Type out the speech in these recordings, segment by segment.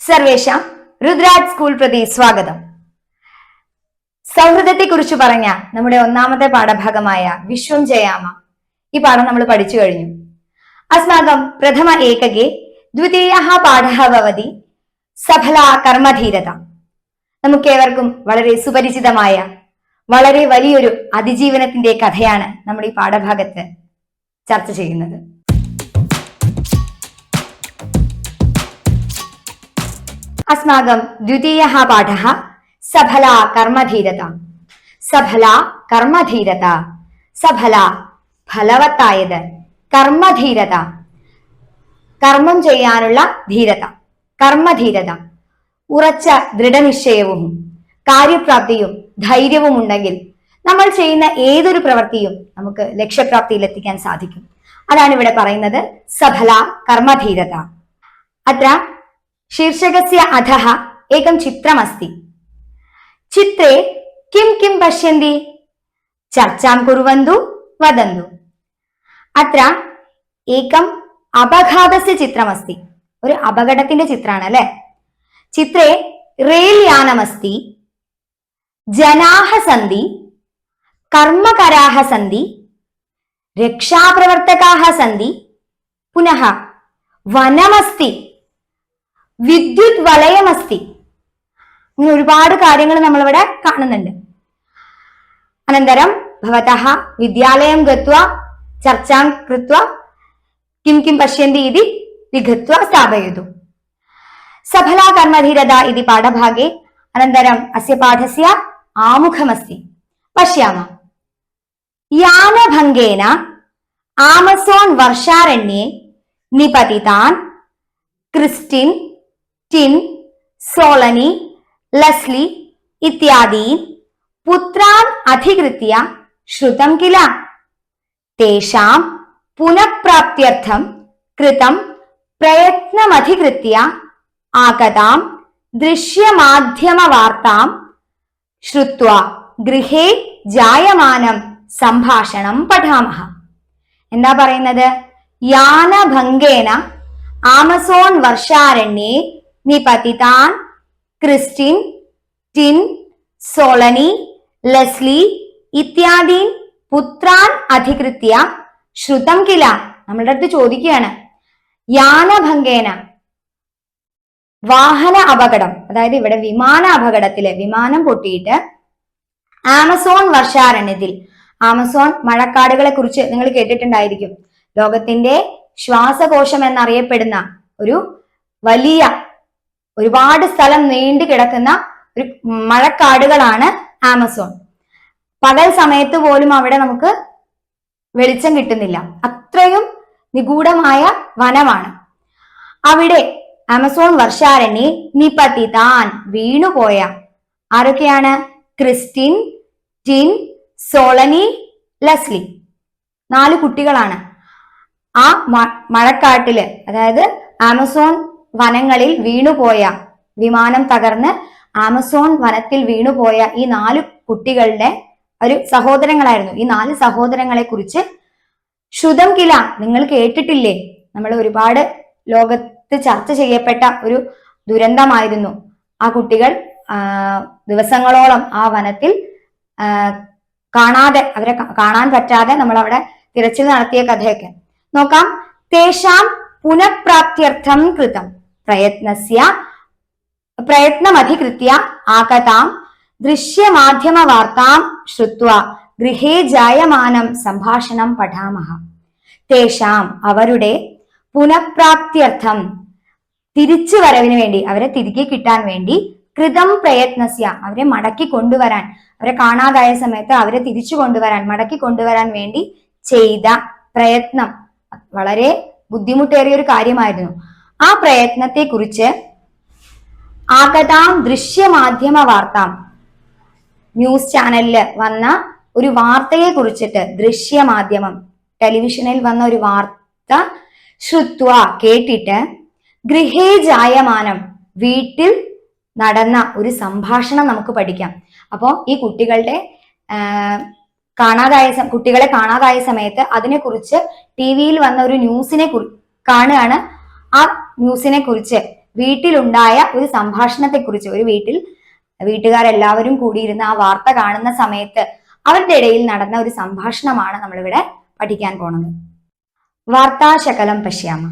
സർവേഷാം Rudraj school പ്രതി സ്വാഗതം. സൗഹൃദത്തെ കുറിച്ച് പറഞ്ഞ നമ്മുടെ ഒന്നാമത്തെ പാഠഭാഗമായ വിശ്വം ജയാമ ഈ പാഠം നമ്മൾ പഠിച്ചു കഴിഞ്ഞു. അസ്മാകം പ്രഥമ ഏകകെ ദ്വിതീയഃ പാഠഃ ഭവതി സഫലാ കർമ്മധീരത. നമുക്കേവർക്കും വളരെ സുപരിചിതമായ വളരെ വലിയൊരു അതിജീവനത്തിന്റെ കഥയാണ് നമ്മൾ ഈ പാഠഭാഗത്ത് ചർച്ച ചെയ്യുന്നത്. അസ്മാകം ദ്വിതീയഃ പാഠഃ സഫലാ കർമ്മധീരത. സഫലാ കർമ്മധീരത. സഫല ഫലവത്തായത്, കർമ്മധീരത കർമ്മം ചെയ്യാനുള്ള ധീരത. കർമ്മധീരത ഉറച്ച ദൃഢനിശ്ചയവും കാര്യപ്രാപ്തിയും ധൈര്യവും ഉണ്ടെങ്കിൽ നമ്മൾ ചെയ്യുന്ന ഏതൊരു പ്രവൃത്തിയും നമുക്ക് ലക്ഷ്യപ്രാപ്തിയിൽ എത്തിക്കാൻ സാധിക്കും. അതാണ് ഇവിടെ പറയുന്നത് സഫല കർമ്മധീരത. അത്ര ശീർഷകസ്യ അധഃ ഏകം ചിത്രമസ്തി. ചിത്രേ കിം കിം പശ്യന്തി ചർച്ചാം കുർവന്തു വദന്തു. അത്ര ഏകം അപഘാതസ്യ ചിത്രമസ്തി. ഒരു അപകടത്തിന്റെ ചിത്രമാണ് അല്ലെ. ചിത്രേ റെയിൽ യാനമസ്തി, ജനാഹ സന്തി, കർമ്മകരാഹ സന്തി, രക്ഷാപ്രവർത്തകാഹ സന്തി, പുനഃ വനമസ്തി, വിദ്യുത് വലയമസ്തി. ഇങ്ങനെ ഒരുപാട് കാര്യങ്ങൾ നമ്മളിവിടെ കാണുന്നുണ്ട്. അനന്തരം ഭവതഃ വിദ്യാലയം ഗത്വ ചർച്ചാം കൃത്വ കിം കിം പശ്യന്തി ഇതി ലിഖിത്വ സ്ഥാപയതു. സഫലാ കർമ്മധീരത ഇതി പാഠഭാഗേ അനന്തരം അസ്യ പാഠസ്യ ആമുഖമസ്തി. പശ്യാമ. യാനഭംഗേന ആമസോൺ വർഷാരണ്യേ നിപതിതാൻ ക്രിസ്റ്റിൻ, ടിൻ, സോളനി, ലസ്ലി ഇത്യാദീൻ പുത്രാൻ അധികൃത്യ ശ്രുതം കില. തേഷാം പുനഃപ്രാപ്ത്യർത്ഥം കൃതം പ്രയത്നമധികൃത്യ ആഗതാം ദൃശ്യമാധ്യമവാർത്താം ശ്രുത്വാ ഗൃഹേ ജായമാനം സംഭാഷണം പഠാമഹ. എന്താ പറയുന്നത്? യാനഭംഗേന ആമസോൺ വർഷാരണ്യേ നിപതിതാൻ ക്രിസ്റ്റിൻ, ടിൻ, സോളനി, ലസ്ലി ഇത്യാദീൻ പുത്രാൻ അധികൃത്യ ശ്രുതം കില. നമ്മളുടെ അടുത്ത് ചോദിക്കുകയാണ്, യാനഭംഗേന വാഹന അപകടം, അതായത് ഇവിടെ വിമാന അപകടത്തില് വിമാനം പൊട്ടിയിട്ട് ആമസോൺ വർഷാരണ്യത്തിൽ, ആമസോൺ മഴക്കാടുകളെ കുറിച്ച് നിങ്ങൾ കേട്ടിട്ടുണ്ടായിരിക്കും. ലോകത്തിന്റെ ശ്വാസകോശം എന്നറിയപ്പെടുന്ന ഒരു വലിയ ഒരുപാട് സ്ഥലം നീണ്ടു കിടക്കുന്ന ഒരു മഴക്കാടുകളാണ് ആമസോൺ. പകൽ സമയത്ത് പോലും അവിടെ നമുക്ക് വെളിച്ചം കിട്ടുന്നില്ല, അത്രയും നിഗൂഢമായ വനമാണ്. അവിടെ ആമസോൺ വർഷാരണ്യെ നിപതിതാൻ വീണുപോയ ആരൊക്കെയാണ്? ക്രിസ്റ്റിൻ, ടിൻ, സോളനി, ലസ്ലി 4 കുട്ടികളാണ്. ആ മഴക്കാട്ടില്, അതായത് ആമസോൺ വനങ്ങളിൽ വീണുപോയ, വിമാനം തകർന്ന് ആമസോൺ വനത്തിൽ വീണുപോയ ഈ 4 കുട്ടികളുടെ ഒരു സഹോദരങ്ങളായിരുന്നു. ഈ 4 സഹോദരങ്ങളെ കുറിച്ച് ശ്രുതം കില, നിങ്ങൾ കേട്ടിട്ടില്ലേ? നമ്മൾ ഒരുപാട് ലോകത്ത് ചർച്ച ചെയ്യപ്പെട്ട ഒരു ദുരന്തമായിരുന്നു. ആ കുട്ടികൾ ദിവസങ്ങളോളം ആ വനത്തിൽ കാണാതെ, അവരെ കാണാൻ പറ്റാതെ നമ്മൾ അവിടെ തിരച്ചിൽ നടത്തിയ കഥയൊക്കെ നോക്കാം. തേഷാം പുനഃപ്രാപ്ത്യർത്ഥം കൃതം പ്രയത്നമധികൃത്യ ആഗതാം ദൃശ്യമാധ്യമ വാർത്താം ശ്രുത്വാ ഗൃഹേ ജായമാനം സംഭാഷണം പഠാമഹ. തേഷാം അവരുടെ പുനഃപ്രാപ്ത്യർത്ഥം തിരിച്ചു വരവിന് വേണ്ടി, അവരെ തിരികെ കിട്ടാൻ വേണ്ടി, കൃതം പ്രയത്നസ്യ അവരെ മടക്കി കൊണ്ടുവരാൻ, അവരെ കാണാതായ സമയത്ത് അവരെ തിരിച്ചു കൊണ്ടുവരാൻ, മടക്കി കൊണ്ടുവരാൻ വേണ്ടി ചെയ്ത പ്രയത്നം വളരെ ബുദ്ധിമുട്ടേറിയ ഒരു കാര്യമായിരുന്നു. ആ പ്രയത്നത്തെ കുറിച്ച് ആഗതാം ദൃശ്യമാധ്യമ വാർത്താം, ന്യൂസ് ചാനലില് വന്ന ഒരു വാർത്തയെ കുറിച്ചിട്ട്, ദൃശ്യമാധ്യമം ടെലിവിഷനിൽ വന്ന ഒരു വാർത്ത ശ്രുത്വ കേട്ടിട്ട്, ഗൃഹേ ജായമാനം വീട്ടിൽ നടന്ന ഒരു സംഭാഷണം നമുക്ക് പഠിക്കാം. അപ്പോ ഈ കുട്ടികളെ കാണാതായ സമയത്ത് അതിനെക്കുറിച്ച് ടി വിയിൽ വന്ന ഒരു ന്യൂസിനെ കാണുകയാണ്. ആ ന്യൂസിനെ കുറിച്ച് വീട്ടിലുണ്ടായ ഒരു സംഭാഷണത്തെക്കുറിച്ച്, ഒരു വീട്ടുകാരെല്ലാവരും കൂടിയിരുന്ന് ആ വാർത്ത കാണുന്ന സമയത്ത് അവരുടെ ഇടയിൽ നടന്ന ഒരു സംഭാഷണമാണ് നമ്മളിവിടെ പഠിക്കാൻ പോണത്. വാർത്താശകലം പശ്യാമ.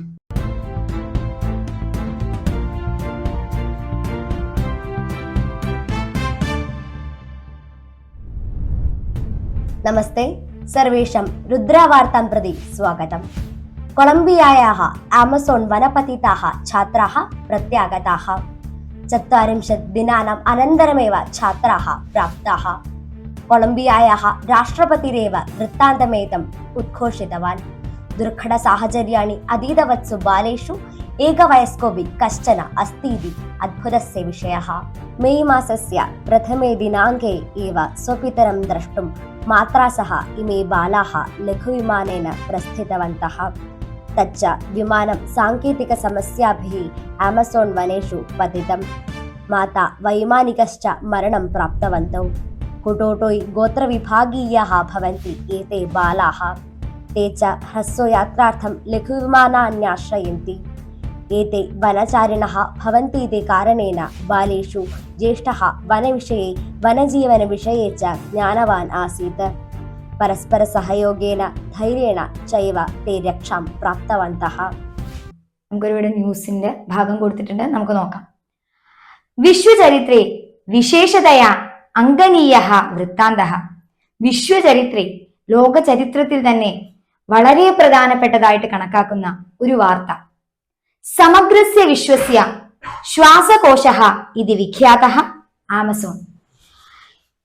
നമസ്തേ, സർവേഷാം രുദ്രാവാർത്താം പ്രതി സ്വാഗതം. കൊളംബിയായാः ആമസോൺ വനപതിताः छात्राः प्रत्यागताः. 40 दिनानाम् अनन्तरमेव छात्राः प्राप्ताः. कोलम्बियायाः राष्ट्रपतिरेव वृत्तान्तमेतम् उद्घोषितवान्. दुर्घटसाहचर्याणि अधीतवत्सु बालेषु एकवयस्कोऽपि कश्चन अस्तीति अद्भुतस्य विषयः. मे मासस्य प्रथमे दिनाङ्के एव स्वपितरं द्रष्टुं मात्रा सह इमे बालाः लघुविमानेन प्रस्थितवन्तः. तच्च विमानं साङ्केतिकसमस्याभिः आमसोन् वनेषु पतितम्. माता वैमानिकश्च मरणं प्राप्तवन्तौ. कुटोटोय् गोत्रविभागीयाः भवन्ति एते बालाः. ते च ह्रस्वयात्रार्थं लघुविमानान्याश्रयन्ति. एते वनचारिणः भवन्तीति कारणेन बालेषु ज्येष्ठः वनविषये वनजीवनविषये च ज्ञानवान् आसीत्. परस्परसहयोगेन धैर्येण चैव ते രക്ഷാം പ്രാപ്തവന്തः. നമുക്കൊരു ന്യൂസിന്റെ ഭാഗം കൊടുത്തിട്ടുണ്ട്, നമുക്ക് നോക്കാം. വിശ്വചരിത്രേ വിശേഷതയാ അങ്കനീയഃ വൃത്താന്തഃ. വിശ്വചരിത്രേ, ലോക ചരിത്രത്തിൽ തന്നെ വളരെ പ്രധാനപ്പെട്ടതായിട്ട് കണക്കാക്കുന്ന ഒരു വാർത്ത. സമഗ്രസ്യ വിശ്വസ്യ ശ്വാസകോശഃ ഇതി വിഖ്യാതഃ ആമസോൺ.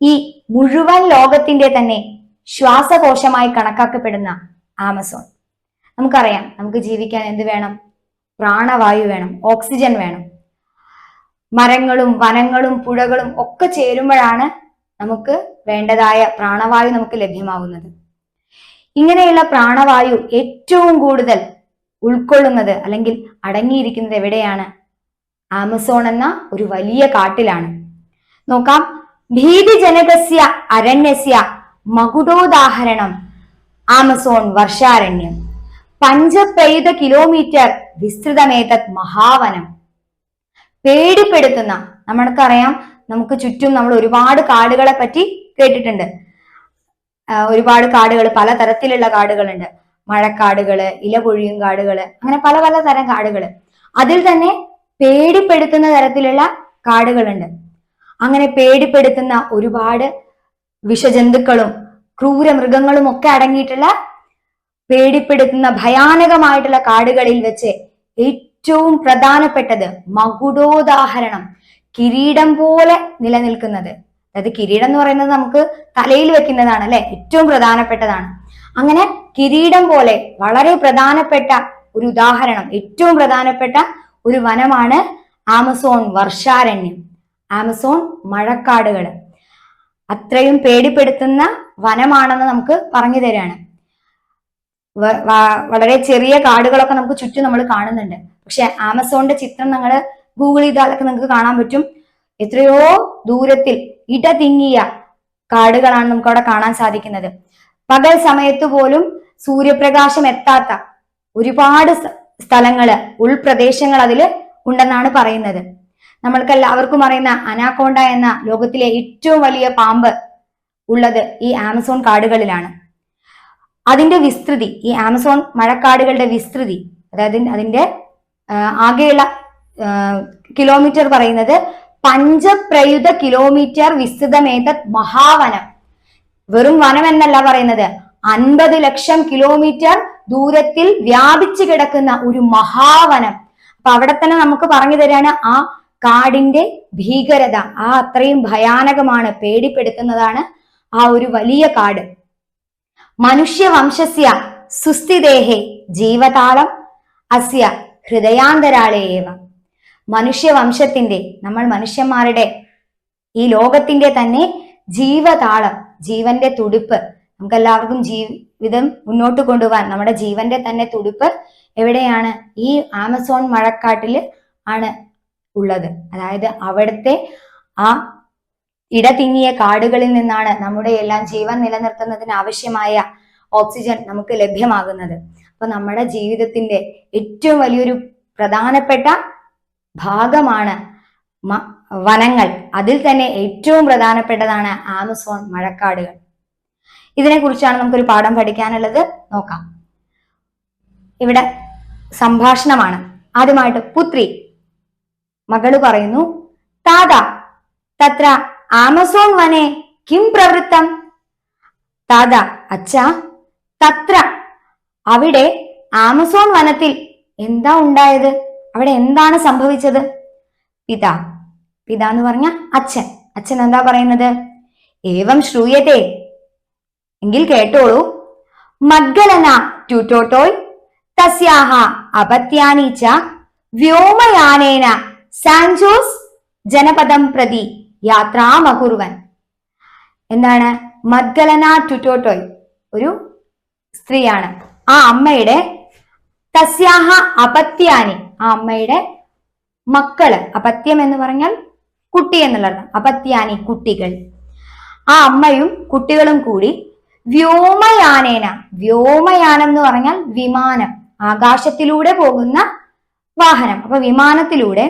ഈ മുഴുവൻ ലോകത്തിന്റെ തന്നെ ശ്വാസകോശമായി കണക്കാക്കപ്പെടുന്ന ആമസോൺ. നമുക്കറിയാം, നമുക്ക് ജീവിക്കാൻ എന്ത് വേണം? പ്രാണവായു വേണം, ഓക്സിജൻ വേണം. മരങ്ങളും വനങ്ങളും പുഴകളും ഒക്കെ ചേരുമ്പോഴാണ് നമുക്ക് വേണ്ടതായ പ്രാണവായു നമുക്ക് ലഭ്യമാകുന്നത്. ഇങ്ങനെയുള്ള പ്രാണവായു ഏറ്റവും കൂടുതൽ ഉൾക്കൊള്ളുന്നത് അല്ലെങ്കിൽ അടങ്ങിയിരിക്കുന്നത് എവിടെയാണ്? ആമസോൺ എന്ന ഒരു വലിയ കാട്ടിലാണ്. നോക്കാം. ഭീതിജനകസ്യ അരണ്യസ്യ മകുടോദാഹരണം ആമസോൺ വർഷാരണ്യം. 5 കിലോമീറ്റർ വിസ്തൃതമേതത് മഹാവനം. പേടിപ്പെടുത്തുന്ന, നമ്മൾക്കറിയാം, നമുക്ക് ചുറ്റും നമ്മൾ ഒരുപാട് കാടുകളെ പറ്റി കേട്ടിട്ടുണ്ട്. ഒരുപാട് കാടുകൾ, പലതരത്തിലുള്ള കാടുകളുണ്ട്. മഴക്കാടുകള്, ഇലപൊഴിയും കാടുകള്, അങ്ങനെ പല പല തരം കാടുകള്. അതിൽ തന്നെ പേടിപ്പെടുത്തുന്ന തരത്തിലുള്ള കാടുകളുണ്ട്. അങ്ങനെ പേടിപ്പെടുത്തുന്ന ഒരുപാട് വിഷജന്തുക്കളും ക്രൂരമൃഗങ്ങളും ഒക്കെ അടങ്ങിയിട്ടുള്ള പേടിപ്പെടുത്തുന്ന ഭയാനകമായിട്ടുള്ള കാടുകളിൽ വെച്ച് ഏറ്റവും പ്രധാനപ്പെട്ടത് മകുടോദാഹരണം, കിരീടം പോലെ നിലനിൽക്കുന്നത്. അതായത് കിരീടം എന്ന് പറയുന്നത് നമുക്ക് തലയിൽ വെക്കുന്നതാണ് അല്ലെ, ഏറ്റവും പ്രധാനപ്പെട്ടതാണ്. അങ്ങനെ കിരീടം പോലെ വളരെ പ്രധാനപ്പെട്ട ഒരു ഉദാഹരണം, ഏറ്റവും പ്രധാനപ്പെട്ട ഒരു വനമാണ് ആമസോൺ വർഷാരണ്യം, ആമസോൺ മഴക്കാടുകൾ. അത്രയും പേടിപ്പെടുത്തുന്ന വനമാണെന്ന് നമുക്ക് പറഞ്ഞു തരാണ്. വളരെ ചെറിയ കാടുകളൊക്കെ നമുക്ക് ചുറ്റും നമ്മൾ കാണുന്നുണ്ട്. പക്ഷെ ആമസോണിന്റെ ചിത്രം നിങ്ങൾ ഗൂഗിൾ ചെയ്താലൊക്കെ നിങ്ങൾക്ക് കാണാൻ പറ്റും. എത്രയോ ദൂരത്തിൽ ഇടതിങ്ങിയ കാടുകളാണ് നമുക്ക് അവിടെ കാണാൻ സാധിക്കുന്നത്. പകൽ സമയത്ത് പോലും സൂര്യപ്രകാശം എത്താത്ത ഒരുപാട് സ്ഥലങ്ങള്, ഉൾപ്രദേശങ്ങൾ അതിൽ ഉണ്ടെന്നാണ് പറയുന്നത്. നമ്മൾക്ക് എല്ലാവർക്കും അറിയുന്ന അനാക്കോണ്ട എന്ന ലോകത്തിലെ ഏറ്റവും വലിയ പാമ്പ് ഉള്ളത് ഈ ആമസോൺ കാടുകളിലാണ്. അതിന്റെ വിസ്തൃതി, ഈ ആമസോൺ മഴക്കാടുകളുടെ വിസ്തൃതി, അതായത് അതിന്റെ ആകെയുള്ള കിലോമീറ്റർ പറയുന്നത് 5 കിലോമീറ്റർ വിസ്തൃതമേതത് മഹാവനം. വെറും വനം എന്നല്ല പറയുന്നത്, 50 ലക്ഷം കിലോമീറ്റർ ദൂരത്തിൽ വ്യാപിച്ചു കിടക്കുന്ന ഒരു മഹാവനം. അപ്പൊ അവിടെ തന്നെ നമുക്ക് പറഞ്ഞു തരാണ് ആ കാടിന്റെ ഭീകരത, ആ അത്രയും ഭയാനകമാണ്, പേടിപ്പെടുത്തുന്നതാണ് ആ ഒരു വലിയ കാട്. മനുഷ്യവംശസ്യ സുസ്ഥിതേഹേ ജീവതാളം അസ്യ ഹൃദയാന്തരാളേവ. മനുഷ്യവംശത്തിന്റെ, നമ്മൾ മനുഷ്യന്മാരുടെ ഈ ലോകത്തിന്റെ തന്നെ ജീവതാളം, ജീവന്റെ തുടിപ്പ്, നമുക്ക് എല്ലാവർക്കും ജീവിതം മുന്നോട്ട് കൊണ്ടുപോകാൻ നമ്മുടെ ജീവന്റെ തന്നെ തുടിപ്പ് എവിടെയാണ്? ഈ ആമസോൺ മഴക്കാട്ടില് ആണ് ഉള്ളത്. അതായത് അവിടുത്തെ ആ ഇടതിങ്ങിയ കാടുകളിൽ നിന്നാണ് നമ്മുടെ എല്ലാം ജീവൻ നിലനിർത്തുന്നതിന് ആവശ്യമായ ഓക്സിജൻ നമുക്ക് ലഭ്യമാകുന്നത്. അപ്പൊ നമ്മുടെ ജീവിതത്തിന്റെ ഏറ്റവും വലിയൊരു പ്രധാനപ്പെട്ട ഭാഗമാണ് വനങ്ങൾ. അതിൽ തന്നെ ഏറ്റവും പ്രധാനപ്പെട്ടതാണ് ആമസോൺ മഴക്കാടുകൾ. ഇതിനെക്കുറിച്ചാണ് നമുക്കൊരു പാഠം പഠിക്കാനുള്ളത്. നോക്കാം. ഇവിടെ സംഭാഷണമാണ്. ആദ്യമായിട്ട് പുത്രി, മകള് പറയുന്നു, താത തത്ര ആമസോൺ വനെ കിം പ്രവൃത്തം. താത, അച്ഛ, തത്ര അവിടെ ആമസോൺ വനത്തിൽ എന്താ ഉണ്ടായത്, അവിടെ എന്താണ് സംഭവിച്ചത്. പിതാ, പിതാ എന്ന് പറഞ്ഞ അച്ഛൻ. അച്ഛൻ എന്താ പറയുന്നത്? ഏവം ശ്രൂയത്തെ, എങ്കിൽ കേട്ടോളൂ. മദ്ഗലന ട്യൂട്ടോട്ടോയ് തസ്യാഹ അപത്യാനി ച വ്യോമയാനേന സാൻജോസ് ജനപദം പ്രതി യാത്രാമകുർവൻ. എന്താണ്? മദ്ഗലന ട്യൂട്ടോട്ടോയ് ഒരു സ്ത്രീയാണ്. ആ അമ്മയുടെ തസ്യാഹ അപത്യാനി, ആ അമ്മയുടെ മക്കള്, അപത്യം എന്ന് പറഞ്ഞാൽ കുട്ടി എന്നുള്ളത്, അപത്യാനി കുട്ടികൾ, ആ അമ്മയും കുട്ടികളും കൂടി വ്യോമയാനേന, വ്യോമയാനം എന്ന് പറഞ്ഞാൽ വിമാനം, ആകാശത്തിലൂടെ പോകുന്ന വാഹനം, അപ്പൊ വിമാനത്തിലൂടെ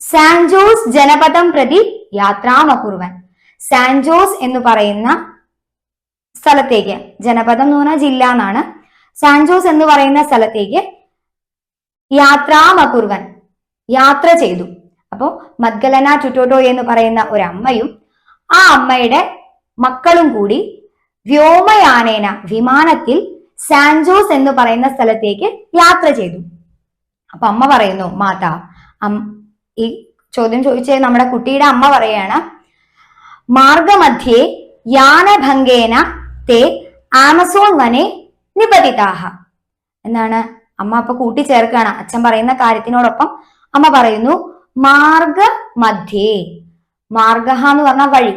സാൻജോസ് ജനപദം പ്രതി യാത്രാമകുർവൻ, സാൻജോസ് എന്ന് പറയുന്ന സ്ഥലത്തേക്ക്, ജനപദം എന്ന് പറഞ്ഞാൽ ജില്ല എന്നാണ്, സാൻജോസ് എന്ന് പറയുന്ന സ്ഥലത്തേക്ക് യാത്രാമകുർവൻ, യാത്ര ചെയ്തു. അപ്പോ മദ്ഗലന ട്യൂട്ടോട്ടോ എന്ന് പറയുന്ന ഒരു അമ്മയും ആ അമ്മയുടെ മക്കളും കൂടി വ്യോമയാനേന, വിമാനത്തിൽ സാൻജോസ് എന്ന് പറയുന്ന സ്ഥലത്തേക്ക് യാത്ര ചെയ്തു. അപ്പൊ അമ്മ പറയുന്നു, മാതാ, ഈ ചോദ്യം ചോദിച്ച നമ്മുടെ കുട്ടിയുടെ അമ്മ പറയാണ്, മാർഗമധ്യേ യാനഭംഗേന തേ ആമസോൺ വനെ നിപതിതാഹ. എന്താണ്? അമ്മ അപ്പൊ കൂട്ടിച്ചേർക്കാണ് അച്ഛൻ പറയുന്ന കാര്യത്തിനോടൊപ്പം. അമ്മ പറയുന്നു, മാർഗമധ്യേ, മാർഗ എന്ന് പറഞ്ഞ വഴി,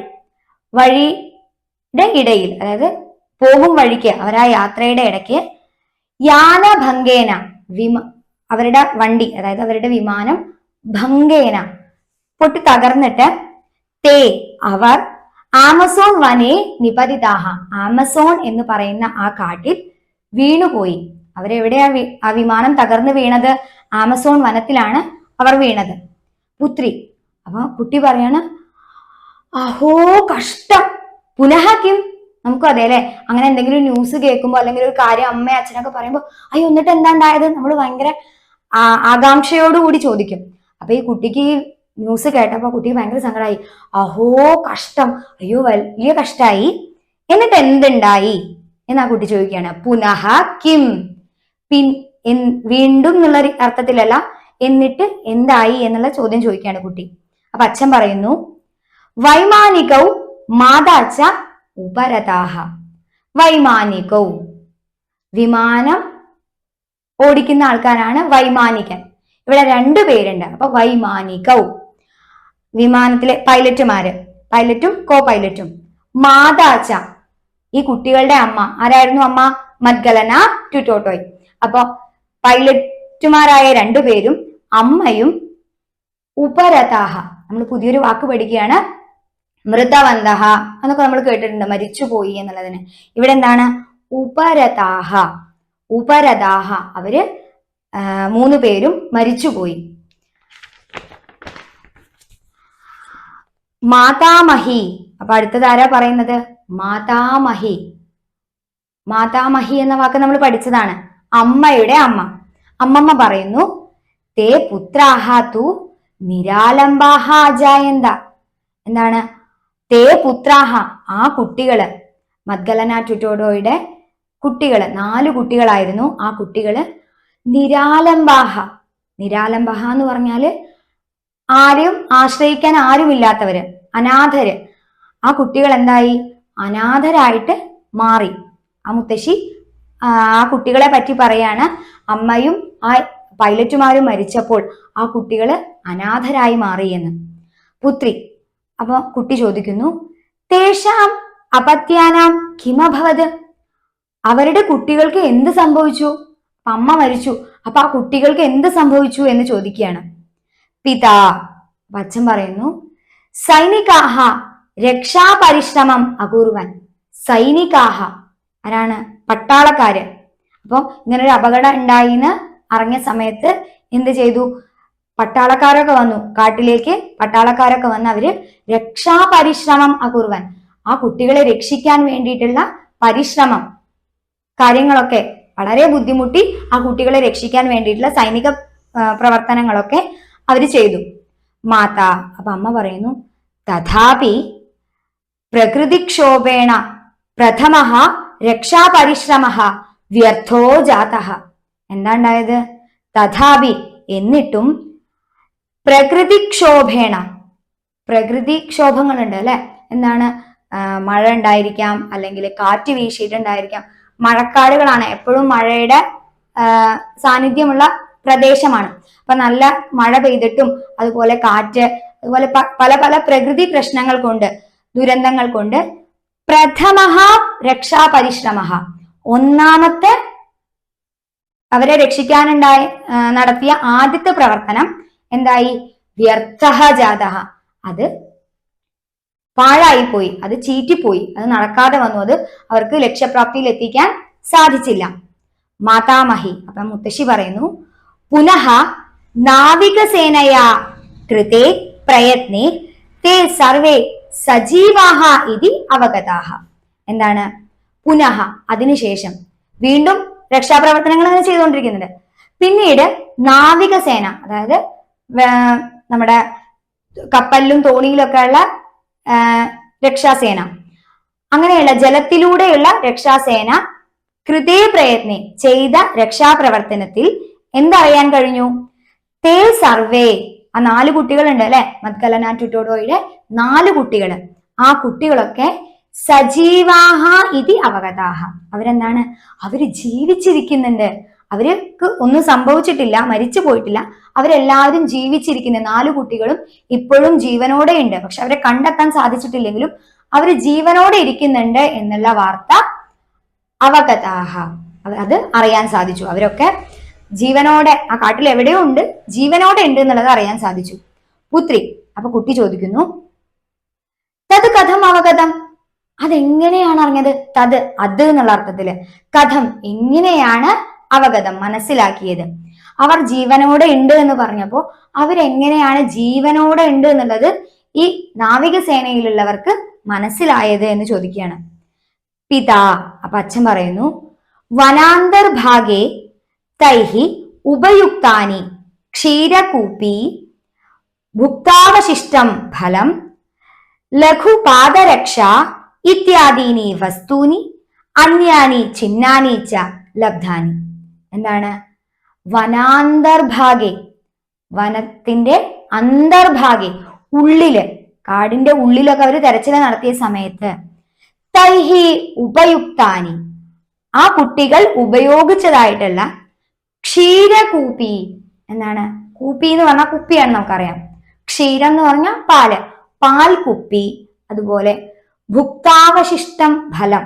വഴിയുടെ ഇടയിൽ, അതായത് പോകും വഴിക്ക്, അവരാ യാത്രയുടെ ഇടയ്ക്ക് യാനഭംഗേന, അവരുടെ വണ്ടി, അതായത് അവരുടെ വിമാനം, ഭംഗേന പൊട്ടി തകർന്നിട്ട്, തേ അവർ ആമസോൺ വനെ നിപതിതാഹ, ആമസോൺ എന്ന് പറയുന്ന ആ കാട്ടിൽ വീണുപോയി. അവരെവിടെയാ ആ വിമാനം തകർന്നു വീണത്? ആമസോൺ വനത്തിലാണ് അവർ വീണത്. പുത്രി, അപ്പൊ കുട്ടി പറയാണ്, അഹോ കഷ്ടം, പുനഃ കിം. നമുക്കും അതെ അല്ലെ, അങ്ങനെ എന്തെങ്കിലും ന്യൂസ് കേൾക്കുമ്പോ അല്ലെങ്കിൽ ഒരു കാര്യം അമ്മ അച്ഛനൊക്കെ പറയുമ്പോ, അയ്യോ എന്നിട്ട് എന്താ ഉണ്ടായത്, നമ്മൾ ഭയങ്കര ആകാംക്ഷയോടുകൂടി ചോദിക്കും. അപ്പൊ ഈ കുട്ടിക്ക് ഈ ന്യൂസ് കേട്ടപ്പോ കുട്ടിക്ക് ഭയങ്കര സങ്കടമായി. അഹോ കഷ്ടം, അയ്യോ വലിയ കഷ്ടായി, എന്നിട്ട് എന്തുണ്ടായി എന്നാ കുട്ടി ചോദിക്കുകയാണ്. പുനഃ കിം, വീണ്ടും എന്നുള്ള അർത്ഥത്തിലല്ല, എന്നിട്ട് എന്തായി എന്നുള്ള ചോദ്യം ചോദിക്കുകയാണ് കുട്ടി. അപ്പൊ അച്ഛൻ പറയുന്നു, വൈമാനികൗ മാതാച്ച ഉപരതാഹ. വൈമാനികൗ, വിമാനം ഓടിക്കുന്ന ആൾക്കാരാണ് വൈമാനികൻ. ഇവിടെ രണ്ടു പേരുണ്ട്. അപ്പൊ വൈമാനികൗ, വിമാനത്തിലെ പൈലറ്റുമാര്, പൈലറ്റും കോ പൈലറ്റും. മാതാച്ച, ഈ കുട്ടികളുടെ അമ്മ. ആരായിരുന്നു അമ്മ? മദ്ഗലന ട്യൂട്ടോട്ടോയ്. അപ്പൊ പൈലറ്റുമാരായ രണ്ടുപേരും അമ്മയും ഉപരതാഹ, നമ്മൾ പുതിയൊരു വാക്ക് പഠിക്കുകയാണ്, മൃതവന്തഹ എന്നൊക്കെ നമ്മൾ കേട്ടിട്ടുണ്ട്, മരിച്ചുപോയി എന്നുള്ളതിന്. ഇവിടെ എന്താണ്? ഉപരതാഹ, ഉപരതാഹ, അവര് 3 പേരും മരിച്ചുപോയി. മാതാമഹി, അപ്പൊ അടുത്തത് ആരാ പറയുന്നത്? മാതാമഹി. മാതാമഹി എന്ന വാക്ക് നമ്മൾ പഠിച്ചതാണ്, അമ്മയുടെ അമ്മ. അമ്മമ്മ പറയുന്നു, തേ പുത്രാഹ തു നിരാലംബാഹ അജായന്ത. എന്താണ്? തേ പുത്രാഹ, ആ കുട്ടികള്, മദ്ഗലന ട്യൂട്ടോട്ടോയുടെ കുട്ടികള്, 4 കുട്ടികളായിരുന്നു. ആ കുട്ടികള് നിരാലംബാഹ, നിരാലംബാഹ എന്ന് പറഞ്ഞാല് ആരും ആശ്രയിക്കാൻ ആരുമില്ലാത്തവര്, അനാഥര്. ആ കുട്ടികൾ എന്തായി? അനാഥരായിട്ട് മാറി. ആ മുത്തശ്ശി ആ കുട്ടികളെ പറ്റി പറയാണ്, അമ്മയും ആ പൈലറ്റുമാരും മരിച്ചപ്പോൾ ആ കുട്ടികള് അനാഥരായി മാറി എന്ന്. പുത്രി, അപ്പൊ കുട്ടി ചോദിക്കുന്നു, തേഷാം അപത്യാനാം കിമഭവത്. അവരുടെ കുട്ടികൾക്ക് എന്ത് സംഭവിച്ചു? അമ്മ മരിച്ചു, അപ്പൊ ആ കുട്ടികൾക്ക് എന്ത് സംഭവിച്ചു എന്ന് ചോദിക്കുകയാണ്. പിതാ, അച്ഛൻ പറയുന്നു, സൈനികാഹ രക്ഷാപരിശ്രമം അകൂർവൻ. സൈനികാഹ ആരാണ്? പട്ടാളക്കാര്. അപ്പൊ ഇങ്ങനൊരു അപകടം ഉണ്ടായിന്ന് അറിഞ്ഞ സമയത്ത് എന്ത് ചെയ്തു? പട്ടാളക്കാരൊക്കെ വന്നു, കാട്ടിലേക്ക് പട്ടാളക്കാരൊക്കെ വന്ന് അവര് രക്ഷാപരിശ്രമം അകുർവൻ, ആ കുട്ടികളെ രക്ഷിക്കാൻ വേണ്ടിയിട്ടുള്ള പരിശ്രമം കാര്യങ്ങളൊക്കെ വളരെ ബുദ്ധിമുട്ടി ആ കുട്ടികളെ രക്ഷിക്കാൻ വേണ്ടിയിട്ടുള്ള സൈനിക പ്രവർത്തനങ്ങളൊക്കെ അവര് ചെയ്തു. മാതാ, അപ്പൊ അമ്മ പറയുന്നു, തഥാപി പ്രകൃതിക്ഷോഭേണ പ്രഥമ രക്ഷാപരിശ്രമ വ്യർത്ഥോ ജാതഃ. എന്താ ഉണ്ടായത്? തഥാപി, എന്നിട്ടും പ്രകൃതിക്ഷോഭേണ, പ്രകൃതിക്ഷോഭങ്ങളുണ്ട് അല്ലെ, എന്താണ്, മഴ ഉണ്ടായിരിക്കാം, അല്ലെങ്കിൽ കാറ്റ് വീശിയിട്ടുണ്ടായിരിക്കാം. മഴക്കാടുകളാണ്, എപ്പോഴും മഴയുടെ സാന്നിധ്യമുള്ള പ്രദേശമാണ്. അപ്പൊ നല്ല മഴ പെയ്തിട്ടും അതുപോലെ കാറ്റ്, അതുപോലെ പല പല പ്രകൃതി പ്രശ്നങ്ങൾ കൊണ്ട്, ദുരന്തങ്ങൾ കൊണ്ട് പ്രഥമ രക്ഷാപരിശ്രമ, ഒന്നാമത്തെ അവരെ നടത്തിയ ആദ്യത്തെ പ്രവർത്തനം എന്തായി? വ്യർത്ഥ ജാതഃ, അത് പാഴായിപ്പോയി, അത് ചീറ്റിപ്പോയി, അത് നടക്കാതെ വന്നു, അത് അവർക്ക് ലക്ഷ്യപ്രാപ്തിയിൽ എത്തിക്കാൻ സാധിച്ചില്ല. മാതാമഹി, അപ്പൊ മുത്തശ്ശി പറയുന്നു, പുനഃ നാവികസേനയാ കൃതേ പ്രയത്നേ തേ സർവേ സജീവാഹ ഇതി അവഗതാഹ. എന്താണ്? പുനഃ, അതിനുശേഷം വീണ്ടും രക്ഷാപ്രവർത്തനങ്ങൾ അങ്ങനെ ചെയ്തുകൊണ്ടിരിക്കുന്നുണ്ട്. പിന്നീട് നാവികസേന, അതായത് നമ്മുടെ കപ്പലിലും തോണിയിലൊക്കെ ഉള്ള രക്ഷാസേന, അങ്ങനെയുള്ള ജലത്തിലൂടെയുള്ള രക്ഷാസേന കൃതേ പ്രയത്നെ ചെയ്ത രക്ഷാപ്രവർത്തനത്തിൽ എന്തറിയാൻ കഴിഞ്ഞു? തേ സർവേ, ആ 4 കുട്ടികളുണ്ട് അല്ലെ, മദ്കലന ടുട്ടോഡോയുടെ 4 കുട്ടികൾ, ആ കുട്ടികളൊക്കെ സജീവാഹ ഇതി അവഗതാഹ, അവരെന്താണ്? അവര് ജീവിച്ചിരിക്കുന്നുണ്ട്, അവർക്ക് ഒന്നും സംഭവിച്ചിട്ടില്ല, മരിച്ചു പോയിട്ടില്ല, അവരെല്ലാവരും ജീവിച്ചിരിക്കുന്ന 4 കുട്ടികളും ഇപ്പോഴും ജീവനോടെ ഉണ്ട്. പക്ഷെ അവരെ കണ്ടെത്താൻ സാധിച്ചിട്ടില്ലെങ്കിലും അവര് ജീവനോടെ ഇരിക്കുന്നുണ്ട് എന്നുള്ള വാർത്ത അവഗതാഹ, അത് അറിയാൻ സാധിച്ചു. അവരൊക്കെ ജീവനോടെ ആ കാട്ടിൽ എവിടെയോ ഉണ്ട്, ജീവനോടെ ഉണ്ട് എന്നുള്ളത് അറിയാൻ സാധിച്ചു. പുത്രി, അപ്പൊ കുട്ടി ചോദിക്കുന്നു, തത് കഥം അവഗതം, അതെങ്ങനെയാണ് അറിഞ്ഞത്? തത്, അത് എന്നുള്ള അർത്ഥത്തില്, കഥം, എങ്ങനെയാണ് അവഗതം, മനസ്സിലാക്കിയത്? അവർ ജീവനോടെ ഉണ്ട് എന്ന് പറഞ്ഞപ്പോ അവരെങ്ങനെയാണ് ജീവനോടെ ഉണ്ട് എന്നുള്ളത് ഈ നാവികസേനയിലുള്ളവർക്ക് മനസ്സിലായത് എന്ന് ചോദിക്കുകയാണ്. പിതാ, അപ്പൊ അച്ഛൻ പറയുന്നു, വനാന്തർഭാഗേ തൈഹി ഉപയുക്താനി ക്ഷീരകൂപി ഭുക്താവശിഷ്ടം ഫലം ലഘുപാദരക്ഷ ഇത്യാദീനി വസ്തുനി അന്യാനി ചിന്നാനി ച ലബ്ധാനി. എന്താണ്? വനാന്തർഭാഗെ, വനത്തിന്റെ അന്തർഭാഗെ, ഉള്ളില്, കാടിന്റെ ഉള്ളിലൊക്കെ അവർ തെരച്ചിൽ നടത്തിയ സമയത്ത് തൈഹി ഉപയുക്താനി, ആ കുട്ടികൾ ഉപയോഗിച്ചതായിട്ടുള്ള ക്ഷീരകൂപി, എന്താണ്? കൂപ്പി എന്ന് പറഞ്ഞാൽ കുപ്പിയാണ്, നമുക്കറിയാം. ക്ഷീരം എന്ന് പറഞ്ഞാൽ പാല്, പാൽ കുപ്പി, അതുപോലെ ഭുക്താവശിഷ്ടം ഫലം,